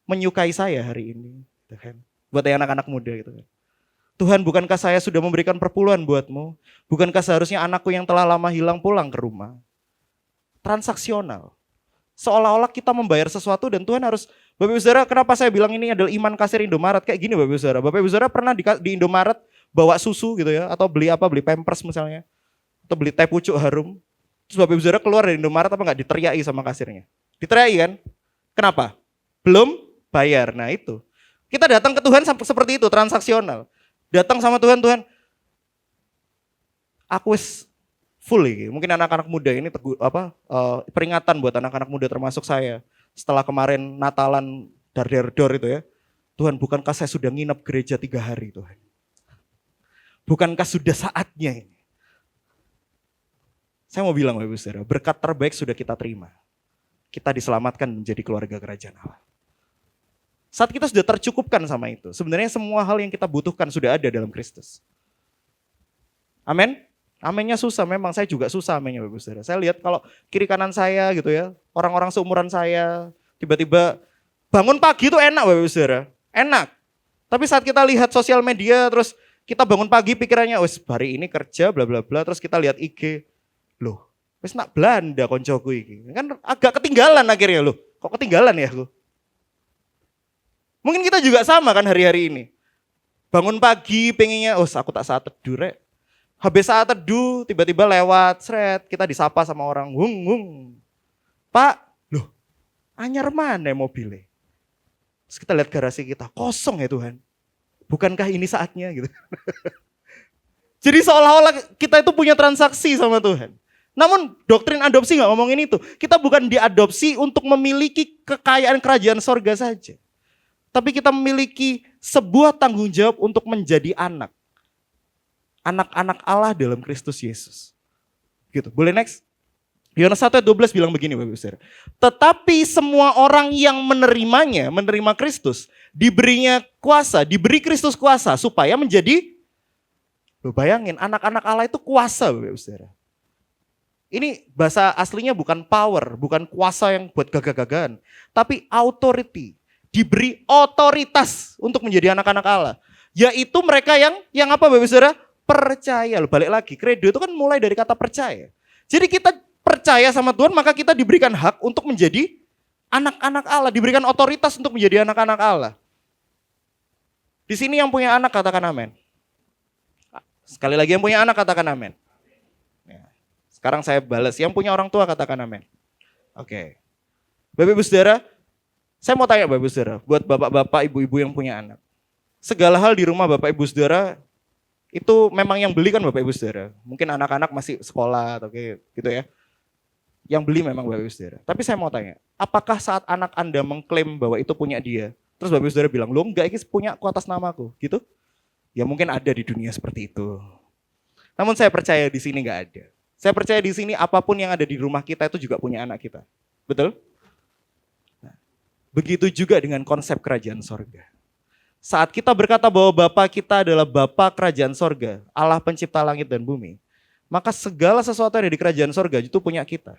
menyukai saya hari ini? Gitu kan. Buat yang anak-anak muda gitu kan. Tuhan bukankah saya sudah memberikan perpuluhan buatmu? Bukankah seharusnya anakku yang telah lama hilang pulang ke rumah? Transaksional. Seolah-olah kita membayar sesuatu dan Tuhan harus, Bapak Ibu Saudara, kenapa saya bilang ini adalah iman kasir Indomaret? Kayak gini Bapak Ibu Saudara. Bapak Ibu Saudara pernah di Indomaret bawa susu gitu ya, atau beli Pampers misalnya, atau beli teh pucuk harum. Terus Bapak Ibu Saudara keluar dari Indomaret apa enggak diteriaki sama kasirnya? Diteriaki kan? Kenapa? Belum bayar. Nah itu. Kita datang ke Tuhan seperti itu, transaksional. Datang sama Tuhan, aku wis full ini. Mungkin anak-anak muda ini peringatan buat anak-anak muda termasuk saya. Setelah kemarin Natalan dar-der-dor itu ya. Tuhan, bukankah saya sudah nginep gereja 3 hari Tuhan? Bukankah sudah saatnya ini? Saya mau bilang Bapak Ibu Saudara, berkat terbaik sudah kita terima. Kita diselamatkan menjadi keluarga kerajaan Allah. Saat kita sudah tercukupkan sama itu, sebenarnya semua hal yang kita butuhkan sudah ada dalam Kristus. Amin. Aminnya susah, memang saya juga susah aminnya Bapak Saudara. Saya lihat kalau kiri kanan saya gitu ya, orang-orang seumuran saya, tiba-tiba bangun pagi itu enak Bapak Saudara, enak. Tapi saat kita lihat sosial media, terus kita bangun pagi pikirannya, wes hari ini kerja bla bla bla, terus kita lihat IG, loh, wes nak Belanda koncoku iki. Kan agak ketinggalan akhirnya loh, kok ketinggalan ya aku. Mungkin kita juga sama kan hari-hari ini. Bangun pagi pengennya, oh aku tak saat teduh rek. Habis saat teduh, tiba-tiba lewat, seret, kita disapa sama orang, wung, wung. Pak, loh, anyar mana mobilnya? Terus kita lihat garasi kita, kosong ya Tuhan. Bukankah ini saatnya gitu. Jadi seolah-olah kita itu punya transaksi sama Tuhan. Namun doktrin adopsi gak ngomongin itu. Kita bukan diadopsi untuk memiliki kekayaan kerajaan sorga saja. Tapi kita memiliki sebuah tanggung jawab untuk menjadi anak. Anak-anak Allah dalam Kristus Yesus. Gitu. Boleh next? Yohanes 1 ayat 12 bilang begini Bapak Saudara. Tetapi semua orang yang menerimanya, menerima Kristus, diberinya kuasa, diberi Kristus kuasa supaya menjadi, lo bayangin anak-anak Allah itu kuasa Bapak Saudara. Ini bahasa aslinya bukan power, bukan kuasa yang buat gagah-gagahan, tapi authority. Diberi otoritas untuk menjadi anak-anak Allah. Yaitu mereka yang apa Bapak Saudara? Percaya. Balik lagi, credo itu kan mulai dari kata percaya. Jadi kita percaya sama Tuhan, maka kita diberikan hak untuk menjadi anak-anak Allah. Diberikan otoritas untuk menjadi anak-anak Allah. Di sini yang punya anak katakan amin. Sekali lagi yang punya anak katakan amin. Sekarang saya balas, yang punya orang tua katakan amin. Oke. Bapak Ibu Saudara, saya mau tanya Bapak Ibu Saudara, buat bapak-bapak, ibu-ibu yang punya anak. Segala hal di rumah Bapak Ibu Saudara, itu memang yang beli kan Bapak Ibu Saudara. Mungkin anak-anak masih sekolah atau kayak gitu ya. Yang beli memang Bapak Ibu Saudara. Tapi saya mau tanya, apakah saat anak Anda mengklaim bahwa itu punya dia, terus Bapak Ibu Saudara bilang, lo enggak, ini punya aku atas namaku, gitu? Ya mungkin ada di dunia seperti itu. Namun saya percaya di sini enggak ada. Saya percaya di sini apapun yang ada di rumah kita itu juga punya anak kita. Betul? Nah, begitu juga dengan konsep kerajaan sorga. Saat kita berkata bahwa Bapa kita adalah Bapa kerajaan sorga, Allah pencipta langit dan bumi, maka segala sesuatu yang ada di kerajaan sorga itu punya kita.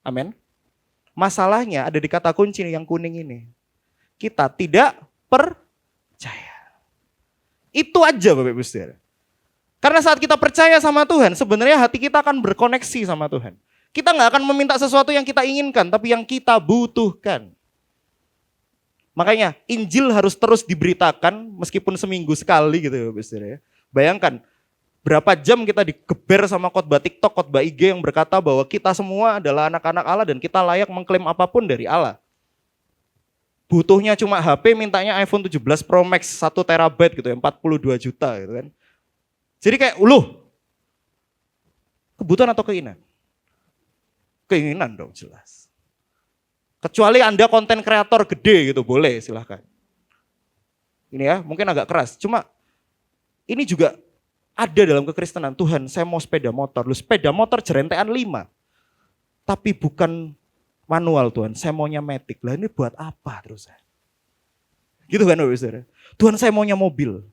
Amin. Masalahnya ada di kata kunci yang kuning ini. Kita tidak percaya. Itu aja Bapak Ibu Saudara. Karena saat kita percaya sama Tuhan, sebenarnya hati kita akan berkoneksi sama Tuhan. Kita nggak akan meminta sesuatu yang kita inginkan, tapi yang kita butuhkan. Makanya Injil harus terus diberitakan meskipun seminggu sekali gitu ya Bapak Saudara ya. Bayangkan berapa jam kita digeber sama khotbah TikTok, khotbah IG yang berkata bahwa kita semua adalah anak-anak Allah dan kita layak mengklaim apapun dari Allah. Butuhnya cuma HP, mintanya iPhone 17 Pro Max 1 terabyte gitu ya, 42 juta gitu kan. Jadi kayak kebutuhan atau keinginan? Keinginan dong jelas. Kecuali Anda konten kreator gede gitu, boleh silahkan. Ini ya, mungkin agak keras. Cuma ini juga ada dalam kekristenan. Tuhan, saya mau sepeda motor. Lu sepeda motor jerentean 5. Tapi bukan manual Tuhan, saya maunya matic. Lah ini buat apa terus? Gitu kan Bapak Saudara? Tuhan saya maunya mobil.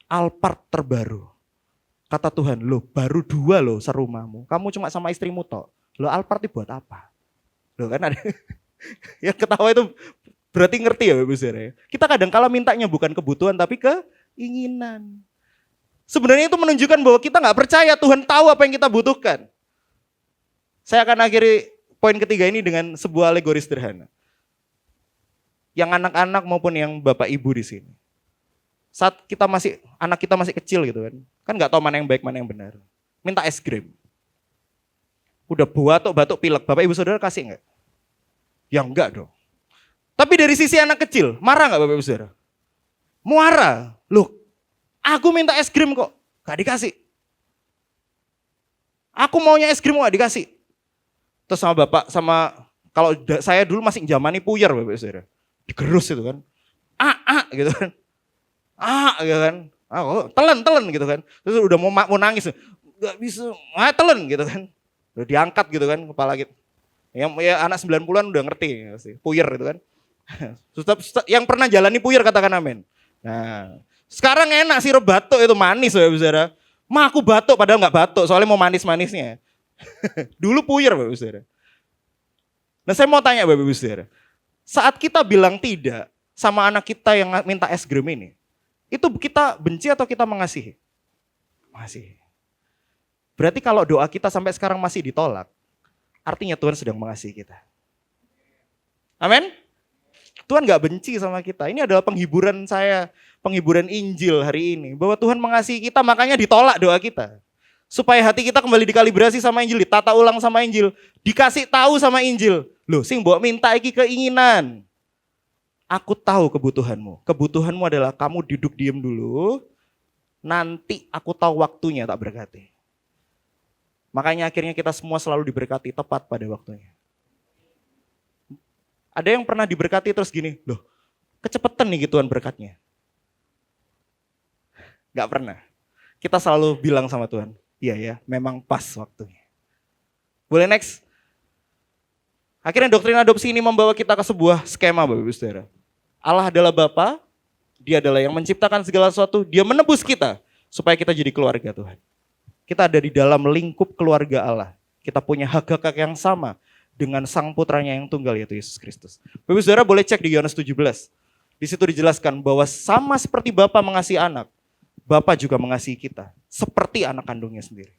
Alphard terbaru. Kata Tuhan, lo baru 2 lo serumahmu. Kamu cuma sama istrimu tok. Lo Alphard itu buat apa? Lo kan ada... Ya ketawa itu berarti ngerti ya Bapak Saudara. Kita kadang kala mintanya bukan kebutuhan tapi keinginan. Sebenarnya itu menunjukkan bahwa kita nggak percaya Tuhan tahu apa yang kita butuhkan. Saya akan akhiri poin ketiga ini dengan sebuah alegori sederhana. Yang anak-anak maupun yang bapak ibu di sini. Saat anak kita masih kecil gitu kan nggak tahu mana yang baik mana yang benar. Minta es krim. Udah batuk pilek, bapak ibu saudara kasih nggak? Ya enggak dong. Tapi dari sisi anak kecil, marah enggak Bapak Ibu Saudara? Marah. Loh, aku minta es krim kok, gak dikasih. Aku maunya es krim kok gak dikasih. Terus sama bapak, kalau saya dulu masih zamani puyer Bapak Ibu Saudara. Digerus itu kan. Gitu kan. Gitu kan. Telan gitu kan. Terus udah mau nangis. Gak bisa, telan gitu kan. Udah diangkat gitu kan kepala gitu. Ya anak 90-an udah ngerti, puyer itu kan. Yang pernah jalani puyer katakan amin. Nah, sekarang enak sirup batuk itu manis Bapak Saudara. Ma aku batuk padahal nggak batuk soalnya mau manis-manisnya. Dulu puyar Bapak Ibu Saudara. Nah saya mau tanya Bapak Ibu Saudara. Saat kita bilang tidak sama anak kita yang minta es krim ini. Itu kita benci atau kita mengasihi? Mengasihi. Berarti kalau doa kita sampai sekarang masih ditolak. Artinya Tuhan sedang mengasihi kita. Amin? Tuhan gak benci sama kita. Ini adalah penghiburan saya. Penghiburan Injil hari ini. Bahwa Tuhan mengasihi kita makanya ditolak doa kita. Supaya hati kita kembali dikalibrasi sama Injil. Ditata ulang sama Injil. Dikasih tahu sama Injil. Loh sing mbok minta iki keinginan. Aku tahu kebutuhanmu. Kebutuhanmu adalah kamu duduk diem dulu. Nanti aku tahu waktunya tak berkati. Makanya akhirnya kita semua selalu diberkati tepat pada waktunya. Ada yang pernah diberkati terus gini, loh kecepatan nih Tuhan berkatnya. Gak pernah. Kita selalu bilang sama Tuhan, iya ya memang pas waktunya. Boleh next? Akhirnya doktrin adopsi ini membawa kita ke sebuah skema Bapak Ibu Saudara. Allah adalah Bapa, Dia adalah yang menciptakan segala sesuatu, Dia menebus kita supaya kita jadi keluarga Tuhan. Kita ada di dalam lingkup keluarga Allah. Kita punya hak-hak yang sama dengan sang putranya yang tunggal yaitu Yesus Kristus. Bapak Ibu Saudara boleh cek di Yohanes 17. Di situ dijelaskan bahwa sama seperti Bapa mengasihi anak, Bapa juga mengasihi kita seperti anak kandungnya sendiri.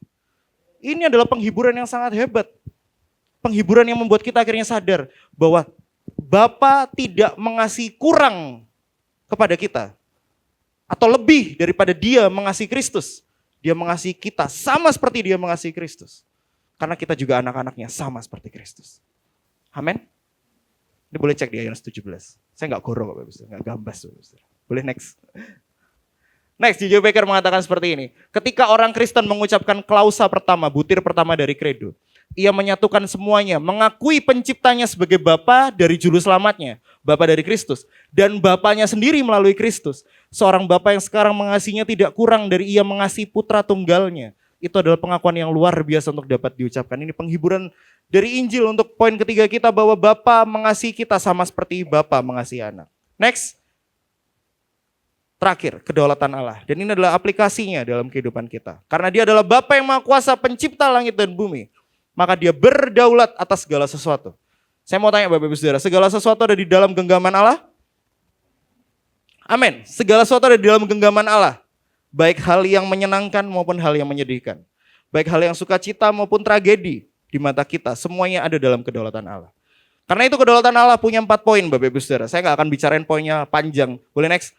Ini adalah penghiburan yang sangat hebat. Penghiburan yang membuat kita akhirnya sadar bahwa Bapa tidak mengasihi kurang kepada kita. Atau lebih daripada Dia mengasihi Kristus. Dia mengasihi kita sama seperti Dia mengasihi Kristus. Karena kita juga anak-anaknya sama seperti Kristus. Amin. Ini boleh cek di Yohanes 17. Saya nggak goro Bapak Ibu, nggak gambas Bapak Ibu. Boleh next. Next, J.J. Becker mengatakan seperti ini. Ketika orang Kristen mengucapkan klausa pertama, butir pertama dari kredo, ia menyatukan semuanya, mengakui penciptanya sebagai Bapa dari juru selamatnya, Bapa dari Kristus, dan Bapanya sendiri melalui Kristus. Seorang Bapa yang sekarang mengasihinya tidak kurang dari ia mengasihi putra tunggalnya. Itu adalah pengakuan yang luar biasa untuk dapat diucapkan. Ini penghiburan dari Injil untuk poin ketiga kita bahwa Bapa mengasihi kita sama seperti Bapa mengasihi anak. Next. Terakhir, kedaulatan Allah. Dan ini adalah aplikasinya dalam kehidupan kita. Karena Dia adalah Bapa yang Maha Kuasa, pencipta langit dan bumi. Maka Dia berdaulat atas segala sesuatu. Saya mau tanya Bapak Ibu Saudara, segala sesuatu ada di dalam genggaman Allah? Amin. Segala sesuatu ada di dalam genggaman Allah. Baik hal yang menyenangkan maupun hal yang menyedihkan. Baik hal yang sukacita maupun tragedi di mata kita. Semuanya ada dalam kedaulatan Allah. Karena itu kedaulatan Allah punya 4 poin Bapak Ibu Saudara. Saya gak akan bicarain poinnya panjang. Boleh next?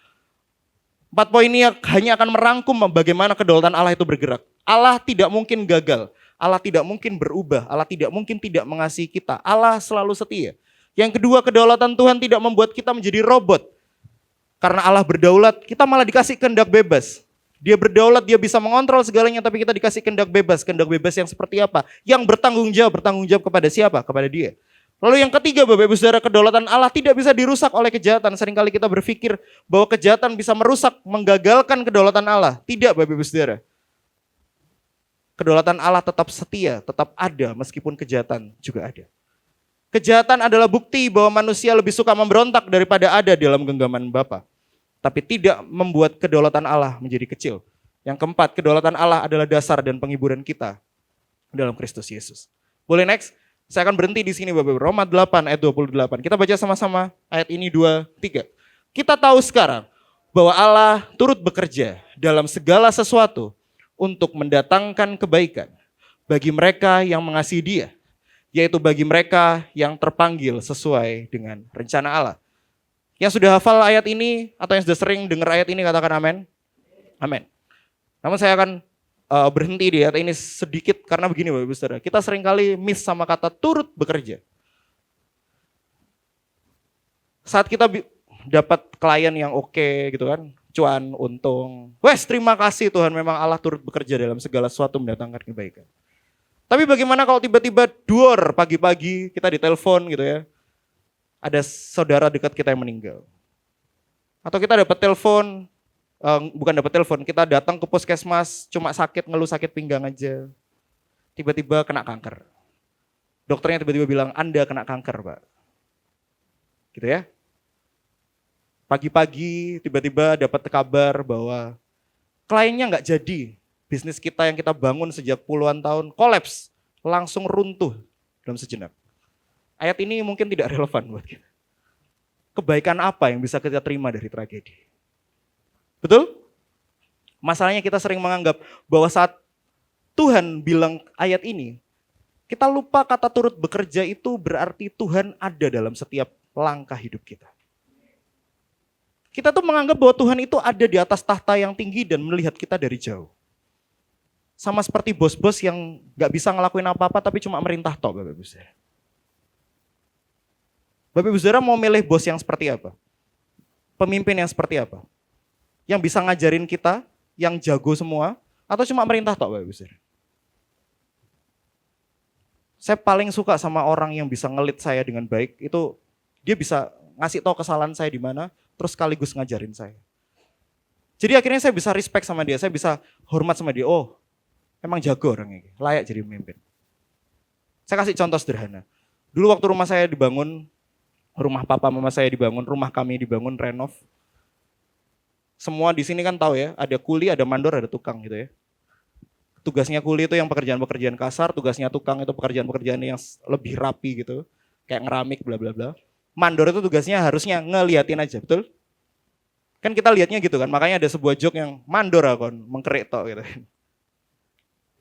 4 poin ini hanya akan merangkum bagaimana kedaulatan Allah itu bergerak. Allah tidak mungkin gagal. Allah tidak mungkin berubah. Allah tidak mungkin tidak mengasihi kita. Allah selalu setia. Yang kedua, kedaulatan Tuhan tidak membuat kita menjadi robot. Karena Allah berdaulat, kita malah dikasih kehendak bebas. Dia berdaulat, Dia bisa mengontrol segalanya, tapi kita dikasih kehendak bebas. Kehendak bebas yang seperti apa? Yang bertanggung jawab kepada siapa? Kepada Dia. Lalu yang ketiga Bapak Ibu Saudara, kedaulatan Allah tidak bisa dirusak oleh kejahatan. Seringkali kita berpikir bahwa kejahatan bisa merusak, menggagalkan kedaulatan Allah. Tidak Bapak Ibu Saudara. Kedaulatan Allah tetap setia, tetap ada meskipun kejahatan juga ada. Kejahatan adalah bukti bahwa manusia lebih suka memberontak daripada ada dalam genggaman Bapa. Tapi tidak membuat kedaulatan Allah menjadi kecil. Yang keempat, kedaulatan Allah adalah dasar dan penghiburan kita dalam Kristus Yesus. Boleh next? Saya akan berhenti di sini Bapak Ibu. Roma 8 ayat 28. Kita baca sama-sama ayat ini 2, 3. Kita tahu sekarang bahwa Allah turut bekerja dalam segala sesuatu untuk mendatangkan kebaikan bagi mereka yang mengasihi Dia, yaitu bagi mereka yang terpanggil sesuai dengan rencana Allah. Yang sudah hafal ayat ini atau yang sudah sering dengar ayat ini katakan amin. Amin. Namun saya akan berhenti di ayat ini sedikit karena begini Bapak Ibu Saudara. Kita seringkali miss sama kata turut bekerja. Saat kita dapat klien yang oke gitu kan, cuan, untung. Wes terima kasih Tuhan, memang Allah turut bekerja dalam segala sesuatu mendatangkan kebaikan. Tapi bagaimana kalau tiba-tiba duor pagi-pagi kita ditelepon gitu ya. Ada saudara dekat kita yang meninggal. Atau kita dapat telepon, bukan dapat telepon, kita datang ke puskesmas cuma sakit, ngeluh sakit pinggang aja. Tiba-tiba kena kanker. Dokternya tiba-tiba bilang, Anda kena kanker Pak. Gitu ya. Pagi-pagi tiba-tiba dapat kabar bahwa kliennya nggak jadi bisnis kita yang kita bangun sejak puluhan tahun kolaps, langsung runtuh dalam sejenak. Ayat ini mungkin tidak relevan buat kita. Kebaikan apa yang bisa kita terima dari tragedi? Betul? Masalahnya kita sering menganggap bahwa saat Tuhan bilang ayat ini, kita lupa kata turut bekerja itu berarti Tuhan ada dalam setiap langkah hidup kita. Kita tuh menganggap bahwa Tuhan itu ada di atas tahta yang tinggi dan melihat kita dari jauh. Sama seperti bos-bos yang gak bisa ngelakuin apa-apa tapi cuma merintah tok, Bapak Ibu Saudara. Bapak Ibu Saudara mau milih bos yang seperti apa? Pemimpin yang seperti apa? Yang bisa ngajarin kita, yang jago semua, atau cuma merintah tok, Bapak Ibu Saudara? Saya paling suka sama orang yang bisa ngelit saya dengan baik, itu dia bisa ngasih tahu kesalahan saya di mana, terus sekaligus ngajarin saya. Jadi akhirnya saya bisa respect sama dia, saya bisa hormat sama dia. Oh, emang jago orang ini, layak jadi pemimpin. Saya kasih contoh sederhana. Dulu waktu rumah saya dibangun, rumah papa mama saya dibangun, rumah kami dibangun, renov. Semua di sini kan tahu ya, ada kuli, ada mandor, ada tukang gitu ya. Tugasnya kuli itu yang pekerjaan-pekerjaan kasar, tugasnya tukang itu pekerjaan-pekerjaan yang lebih rapi gitu. Kayak ngeramik, bla bla bla. Mandor itu tugasnya harusnya ngeliatin aja, betul? Kan kita lihatnya gitu kan, makanya ada sebuah joke yang mandor akon, mengkerik tok gitu.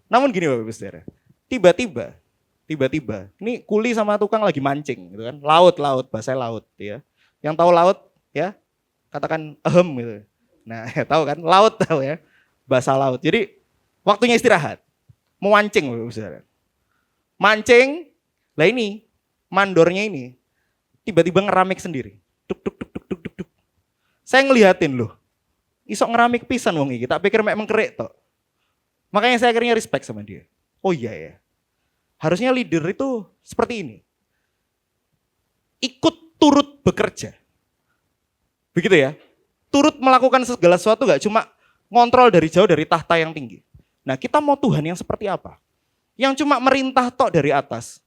Namun gini Bapak Ibu Saudara, tiba-tiba, ini kuli sama tukang lagi mancing gitu kan, laut, bahasa laut ya. Yang tahu laut ya, katakan ehem gitu. Nah ya, tahu kan, laut tahu ya, bahasa laut. Jadi waktunya istirahat, mau mancing Bapak Ibu Saudara. Mancing, lah ini, mandornya ini, tiba-tiba ngeramik sendiri. Duk, duk, duk, duk, duk, duk, duk. Saya ngeliatin loh, isok ngeramik pisan wong iki, tak pikir mek mengkerik tok. Makanya saya akhirnya respect sama dia. Oh iya ya. Harusnya leader itu seperti ini. Ikut turut bekerja. Begitu ya. Turut melakukan segala sesuatu gak cuma ngontrol dari jauh dari tahta yang tinggi. Nah kita mau Tuhan yang seperti apa? Yang cuma merintah tok dari atas.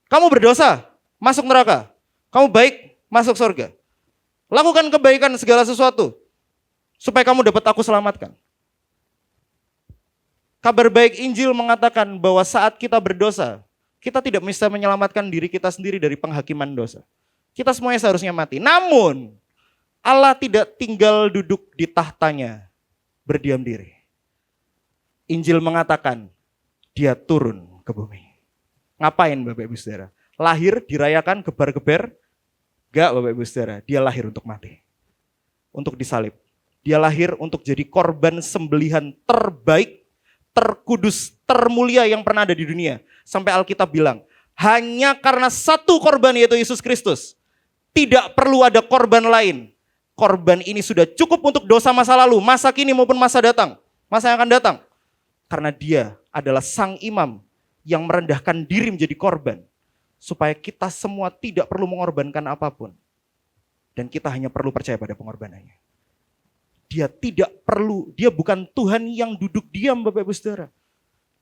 Kamu berdosa, masuk neraka. Kamu baik, masuk surga. Lakukan kebaikan segala sesuatu. Supaya kamu dapat aku selamatkan. Kabar baik Injil mengatakan bahwa saat kita berdosa, kita tidak bisa menyelamatkan diri kita sendiri dari penghakiman dosa. Kita semuanya seharusnya mati. Namun, Allah tidak tinggal duduk di tahtanya, berdiam diri. Injil mengatakan, dia turun ke bumi. Ngapain Bapak Ibu Saudara? Lahir, dirayakan, gebar-geber? Enggak Bapak Ibu Saudara, dia lahir untuk mati. Untuk disalib. Dia lahir untuk jadi korban sembelihan terbaik, terkudus, termulia yang pernah ada di dunia. Sampai Alkitab bilang, hanya karena satu korban yaitu Yesus Kristus. Tidak perlu ada korban lain. Korban ini sudah cukup untuk dosa masa lalu, masa kini maupun masa datang. Masa yang akan datang. Karena dia adalah sang imam yang merendahkan diri menjadi korban. Supaya kita semua tidak perlu mengorbankan apapun. Dan kita hanya perlu percaya pada pengorbanannya. Dia tidak perlu, dia bukan Tuhan yang duduk diam Bapak Ibu Saudara.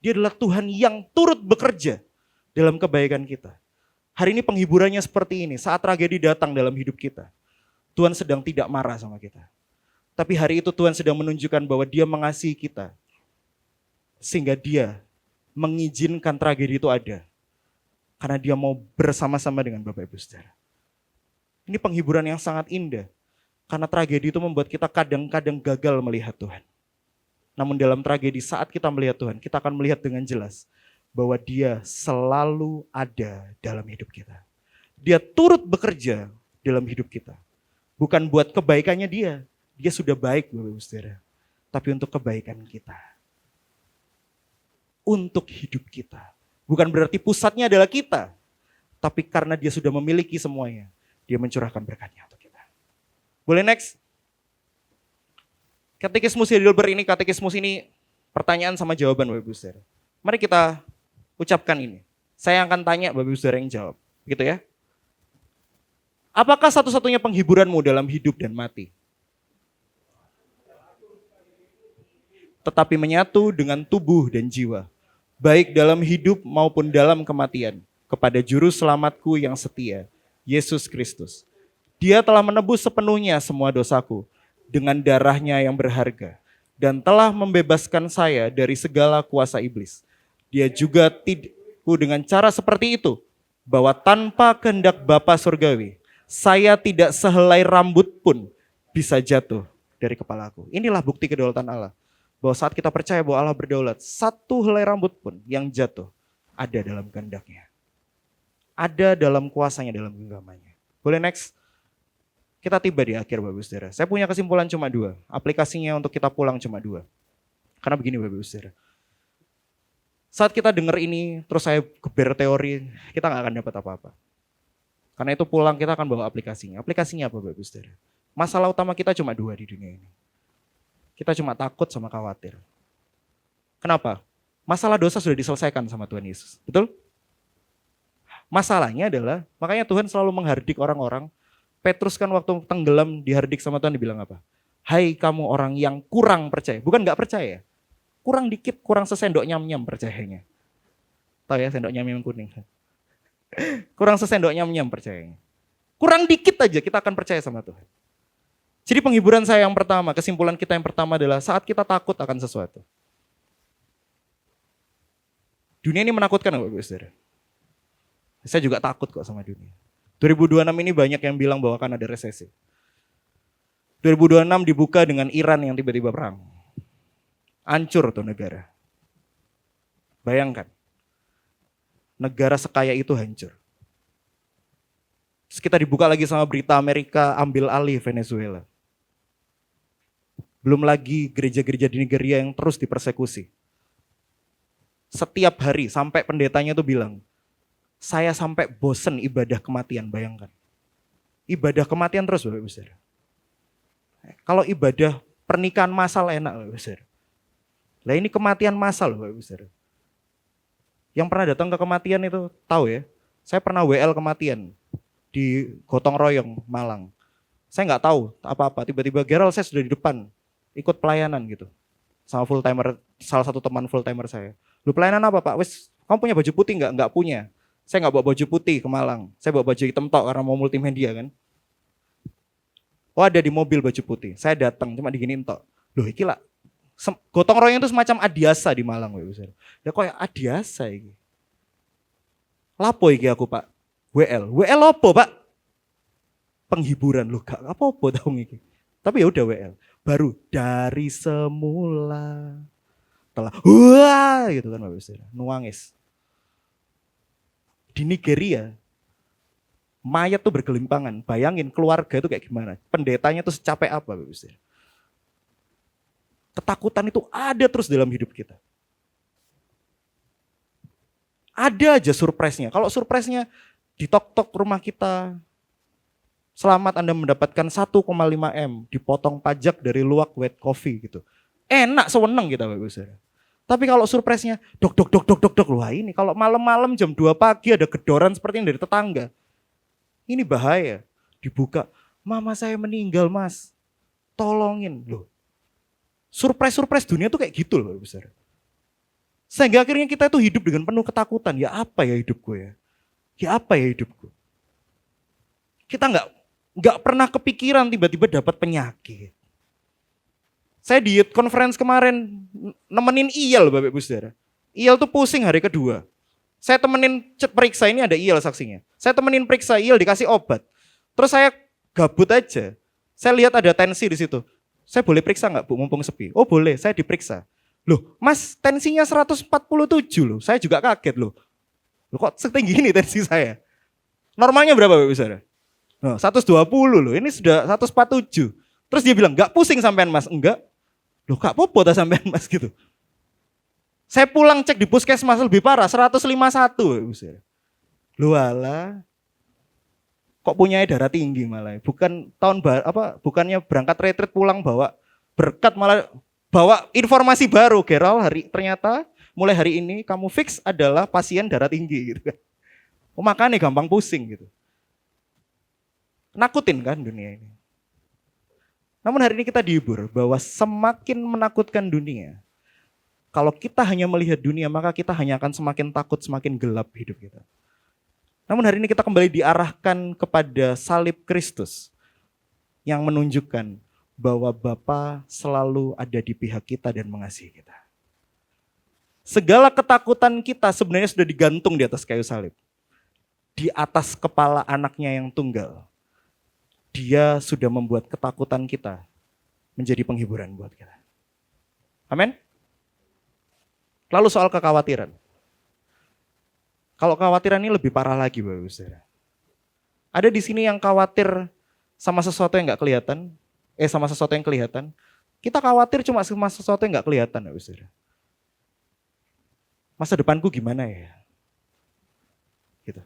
Dia adalah Tuhan yang turut bekerja dalam kebaikan kita. Hari ini penghiburannya seperti ini, saat tragedi datang dalam hidup kita. Tuhan sedang tidak marah sama kita. Tapi hari itu Tuhan sedang menunjukkan bahwa dia mengasihi kita. Sehingga dia mengizinkan tragedi itu ada. Karena dia mau bersama-sama dengan Bapak Ibu Saudara. Ini penghiburan yang sangat indah. Karena tragedi itu membuat kita kadang-kadang gagal melihat Tuhan. Namun dalam tragedi saat kita melihat Tuhan, kita akan melihat dengan jelas bahwa dia selalu ada dalam hidup kita. Dia turut bekerja dalam hidup kita. Bukan buat kebaikannya dia sudah baik Bapak Ibu Saudara. Tapi untuk kebaikan kita. Untuk hidup kita. Bukan berarti pusatnya adalah kita. Tapi karena dia sudah memiliki semuanya, dia mencurahkan berkatnya untuk kita. Boleh next? Katekismus Heidelberg ini, katekismus ini pertanyaan sama jawaban Bapak Ibu Saudara. Mari kita ucapkan ini. Saya akan tanya Bapak Ibu Saudara yang jawab. Gitu ya. Apakah satu-satunya penghiburanmu dalam hidup dan mati? Tetapi menyatu dengan tubuh dan jiwa. Baik dalam hidup maupun dalam kematian. Kepada juru selamatku yang setia. Yesus Kristus. Dia telah menebus sepenuhnya semua dosaku dengan darahnya yang berharga. dan telah membebaskan saya dari segala kuasa iblis. Dia juga dengan cara seperti itu, bahwa tanpa kehendak Bapa surgawi, saya tidak sehelai rambut pun bisa jatuh dari kepalaku. Inilah bukti kedaulatan Allah. Bahwa saat kita percaya bahwa Allah berdaulat, satu helai rambut pun yang jatuh ada dalam kehendaknya. Ada dalam kuasanya, dalam genggamannya. Boleh next? Kita tiba di akhir Bapak Ibu Saudara. Saya punya kesimpulan cuma 2. Aplikasinya untuk kita pulang cuma 2. Karena begini Bapak Ibu Saudara. Saat kita dengar ini, terus saya geber teori, kita gak akan dapat apa-apa. Karena itu pulang kita akan bawa aplikasinya. Aplikasinya apa Bapak Ibu Saudara? Masalah utama kita cuma 2 di dunia ini. Kita cuma takut sama khawatir. Kenapa? Masalah dosa sudah diselesaikan sama Tuhan Yesus. Betul? Masalahnya adalah, makanya Tuhan selalu menghardik orang-orang. Petrus kan waktu tenggelam dihardik sama Tuhan dibilang apa? Hai kamu orang yang kurang percaya. Bukan gak percaya. Kurang dikit, kurang sesendok nyam-nyam percayanya. Tahu ya sendok nyam-nyam kuning. Kurang sesendok nyam-nyam percayanya. Kurang dikit aja kita akan percaya sama Tuhan. Jadi penghiburan saya yang pertama, kesimpulan kita yang pertama adalah saat kita takut akan sesuatu. Dunia ini menakutkan Bapak Ibu Saudara. Saya juga takut kok sama dunia. 2026 ini banyak yang bilang bahwa akan ada resesi. 2026 dibuka dengan Iran yang tiba-tiba perang. Hancur tuh negara. Bayangkan. Negara sekaya itu hancur. Terus kita dibuka lagi sama berita Amerika ambil alih Venezuela. Belum lagi gereja-gereja di Nigeria yang terus dipersekusi. Setiap hari sampai pendetanya tuh bilang, saya sampai bosen ibadah kematian, bayangkan. Ibadah kematian terus Bapak Ibu Saudara. Kalau ibadah pernikahan massal enak Bapak Ibu Saudara. Lah ini kematian massal Bapak Ibu Saudara. Yang pernah datang ke kematian itu tahu ya. Saya pernah WL kematian di Gotong Royong, Malang. Saya nggak tahu apa-apa. Tiba-tiba Gerald saya sudah di depan ikut pelayanan gitu. Sama full timer, salah satu teman full timer saya. Lu pelayanan apa Pak? Wes, kamu punya baju putih nggak? Nggak punya. Saya nggak bawa baju putih ke Malang. Saya bawa baju hitam tok karena mau multimedia kan. Oh ada di mobil baju putih. Saya datang cuma diginiin tok. Loh iki lah. Gotong royong itu semacam adiasa di Malang. Ya kok adiasa iki. Lapo iki aku Pak? WL. WL apa Pak? Penghiburan loh gak apa-apa tau iki. Tapi ya udah WL. Baru dari semula telah wah gitu kan Bapak Saudara. Nuangis. Di Nigeria, mayat tuh bergelimpangan. Bayangin keluarga itu kayak gimana. Pendetanya tuh secapek apa. Ketakutan itu ada terus dalam hidup kita. Ada aja surprise-nya. Kalau surprise-nya ditok-tok rumah kita, selamat Anda mendapatkan 1,5 M, dipotong pajak dari luwak white coffee gitu. Enak, sewenang kita Bapak Saudara. Tapi kalau surprise-nya dok, wah ini kalau malam-malam jam 2 pagi ada gedoran seperti yang dari tetangga. Ini bahaya. Dibuka, mama saya meninggal mas, tolongin. Loh, surprise dunia tuh kayak gitu loh Bapak Saudara. Sehingga akhirnya kita tuh hidup dengan penuh ketakutan. Ya apa ya hidupku ya? Ya apa ya hidupku? Kita nggak pernah kepikiran tiba-tiba dapat penyakit. Saya di youth conference kemarin nemenin Iyal Bapak Ibu Saudara. Iyal tuh pusing hari kedua. Saya temenin periksa, ini ada Iyal saksinya. Saya temenin periksa Iyal dikasih obat. Terus saya gabut aja. Saya lihat ada tensi di situ. Saya boleh periksa nggak Bu mumpung sepi? Oh boleh, saya diperiksa. Loh mas tensinya 147 loh. Saya juga kaget loh. Loh kok setinggi ini tensi saya? Normalnya berapa Bapak Ibu Saudara? Nah, 120 loh, ini sudah 147. Terus dia bilang, enggak pusing sampean mas? Enggak. Loh kak popo tak sampean mas gitu. Saya pulang cek di puskesmas lebih parah, 151. Loh alah. Kok punya darah tinggi malah. Bukan bukannya berangkat retreat pulang bawa berkat malah bawa informasi baru. Gerald ternyata mulai hari ini kamu fix adalah pasien darah tinggi gitu kan. Oh, makanya gampang pusing gitu. Nakutin kan dunia ini. Namun hari ini kita dihibur bahwa semakin menakutkan dunia, kalau kita hanya melihat dunia maka kita hanya akan semakin takut, semakin gelap hidup kita. Namun hari ini kita kembali diarahkan kepada salib Kristus yang menunjukkan bahwa Bapa selalu ada di pihak kita dan mengasihi kita. Segala ketakutan kita sebenarnya sudah digantung di atas kayu salib. Di atas kepala anaknya yang tunggal. Dia sudah membuat ketakutan kita menjadi penghiburan buat kita. Amin. Lalu soal kekhawatiran. Kalau kekhawatiran ini lebih parah lagi, Bapak Ibu Saudara. Ada di sini yang khawatir sama sesuatu yang nggak kelihatan, sama sesuatu yang kelihatan. Kita khawatir cuma sama sesuatu yang nggak kelihatan, Bapak Ibu Saudara. Masa depanku gimana ya? Gitu.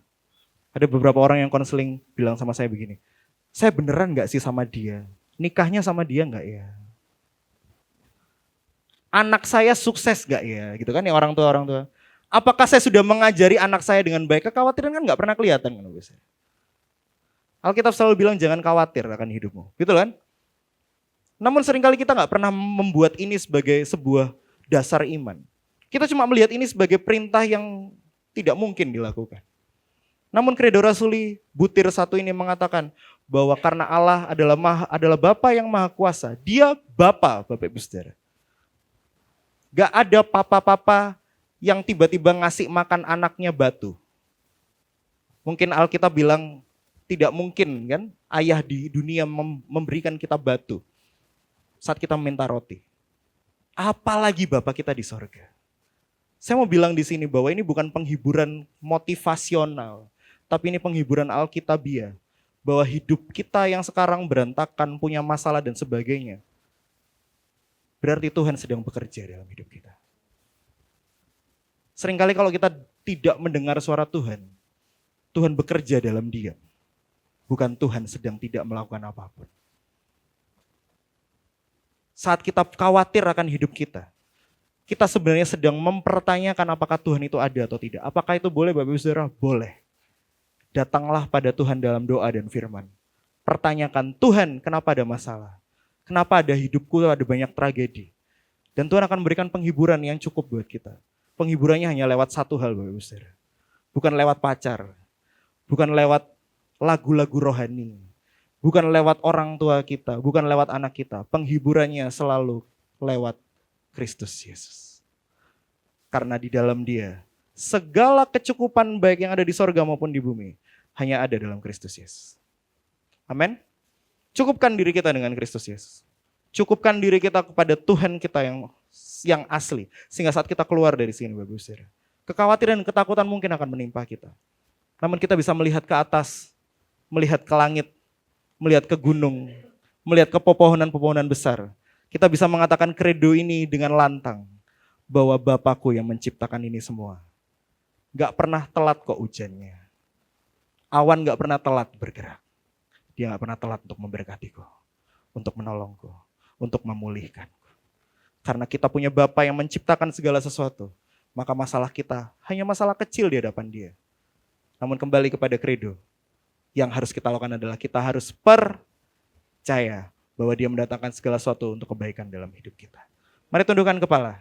Ada beberapa orang yang konseling bilang sama saya begini, saya beneran nggak sih sama dia? Nikahnya sama dia nggak ya? Anak saya sukses nggak ya? Gitu kan ya orang tua. Apakah saya sudah mengajari anak saya dengan baik? Kekhawatiran kan nggak pernah kelihatan kan, Alkitab selalu bilang jangan khawatir akan hidupmu, gitu kan? Namun seringkali kita nggak pernah membuat ini sebagai sebuah dasar iman. Kita cuma melihat ini sebagai perintah yang tidak mungkin dilakukan. Namun Kredo Rasuli butir 1 ini mengatakan bahwa karena Allah adalah Bapa yang Maha Kuasa, Dia Bapa, Bapak Ibu Saudara. Gak ada papa-papa yang tiba-tiba ngasih makan anaknya batu. Mungkin Alkitab bilang tidak mungkin kan ayah di dunia memberikan kita batu saat kita minta roti. Apalagi Bapa kita di sorga. Saya mau bilang di sini bahwa ini bukan penghiburan motivasional, tapi ini penghiburan Alkitabiah. Bahwa hidup kita yang sekarang berantakan, punya masalah dan sebagainya. Berarti Tuhan sedang bekerja dalam hidup kita. Seringkali kalau kita tidak mendengar suara Tuhan, Tuhan bekerja dalam diam. Bukan Tuhan sedang tidak melakukan apapun. Saat kita khawatir akan hidup kita sebenarnya sedang mempertanyakan apakah Tuhan itu ada atau tidak. Apakah itu boleh Bapak Ibu Saudara? Boleh. Datanglah pada Tuhan dalam doa dan firman. Pertanyakan, Tuhan kenapa ada masalah? Kenapa ada hidupku ada banyak tragedi? Dan Tuhan akan memberikan penghiburan yang cukup buat kita. Penghiburannya hanya lewat satu hal Bapak Ibu Saudara. Bukan lewat pacar. Bukan lewat lagu-lagu rohani. Bukan lewat orang tua kita. Bukan lewat anak kita. Penghiburannya selalu lewat Kristus Yesus. Karena di dalam Dia, segala kecukupan baik yang ada di sorga maupun di bumi, hanya ada dalam Kristus Yesus. Amin. Cukupkan diri kita dengan Kristus Yesus. Cukupkan diri kita kepada Tuhan kita yang asli. Sehingga saat kita keluar dari sini, Bapak Ibu Saudara, kekhawatiran dan ketakutan mungkin akan menimpa kita. Namun kita bisa melihat ke atas, melihat ke langit, melihat ke gunung, melihat ke pepohonan-pepohonan besar. Kita bisa mengatakan kredo ini dengan lantang, bahwa Bapakku yang menciptakan ini semua. Gak pernah telat kok hujannya. Awan gak pernah telat bergerak. Dia gak pernah telat untuk memberkatiku, untuk menolongku, untuk memulihkanku. Karena kita punya Bapa yang menciptakan segala sesuatu, maka masalah kita hanya masalah kecil di hadapan Dia. Namun kembali kepada kredo, yang harus kita lakukan adalah kita harus percaya bahwa Dia mendatangkan segala sesuatu untuk kebaikan dalam hidup kita. Mari tundukkan kepala.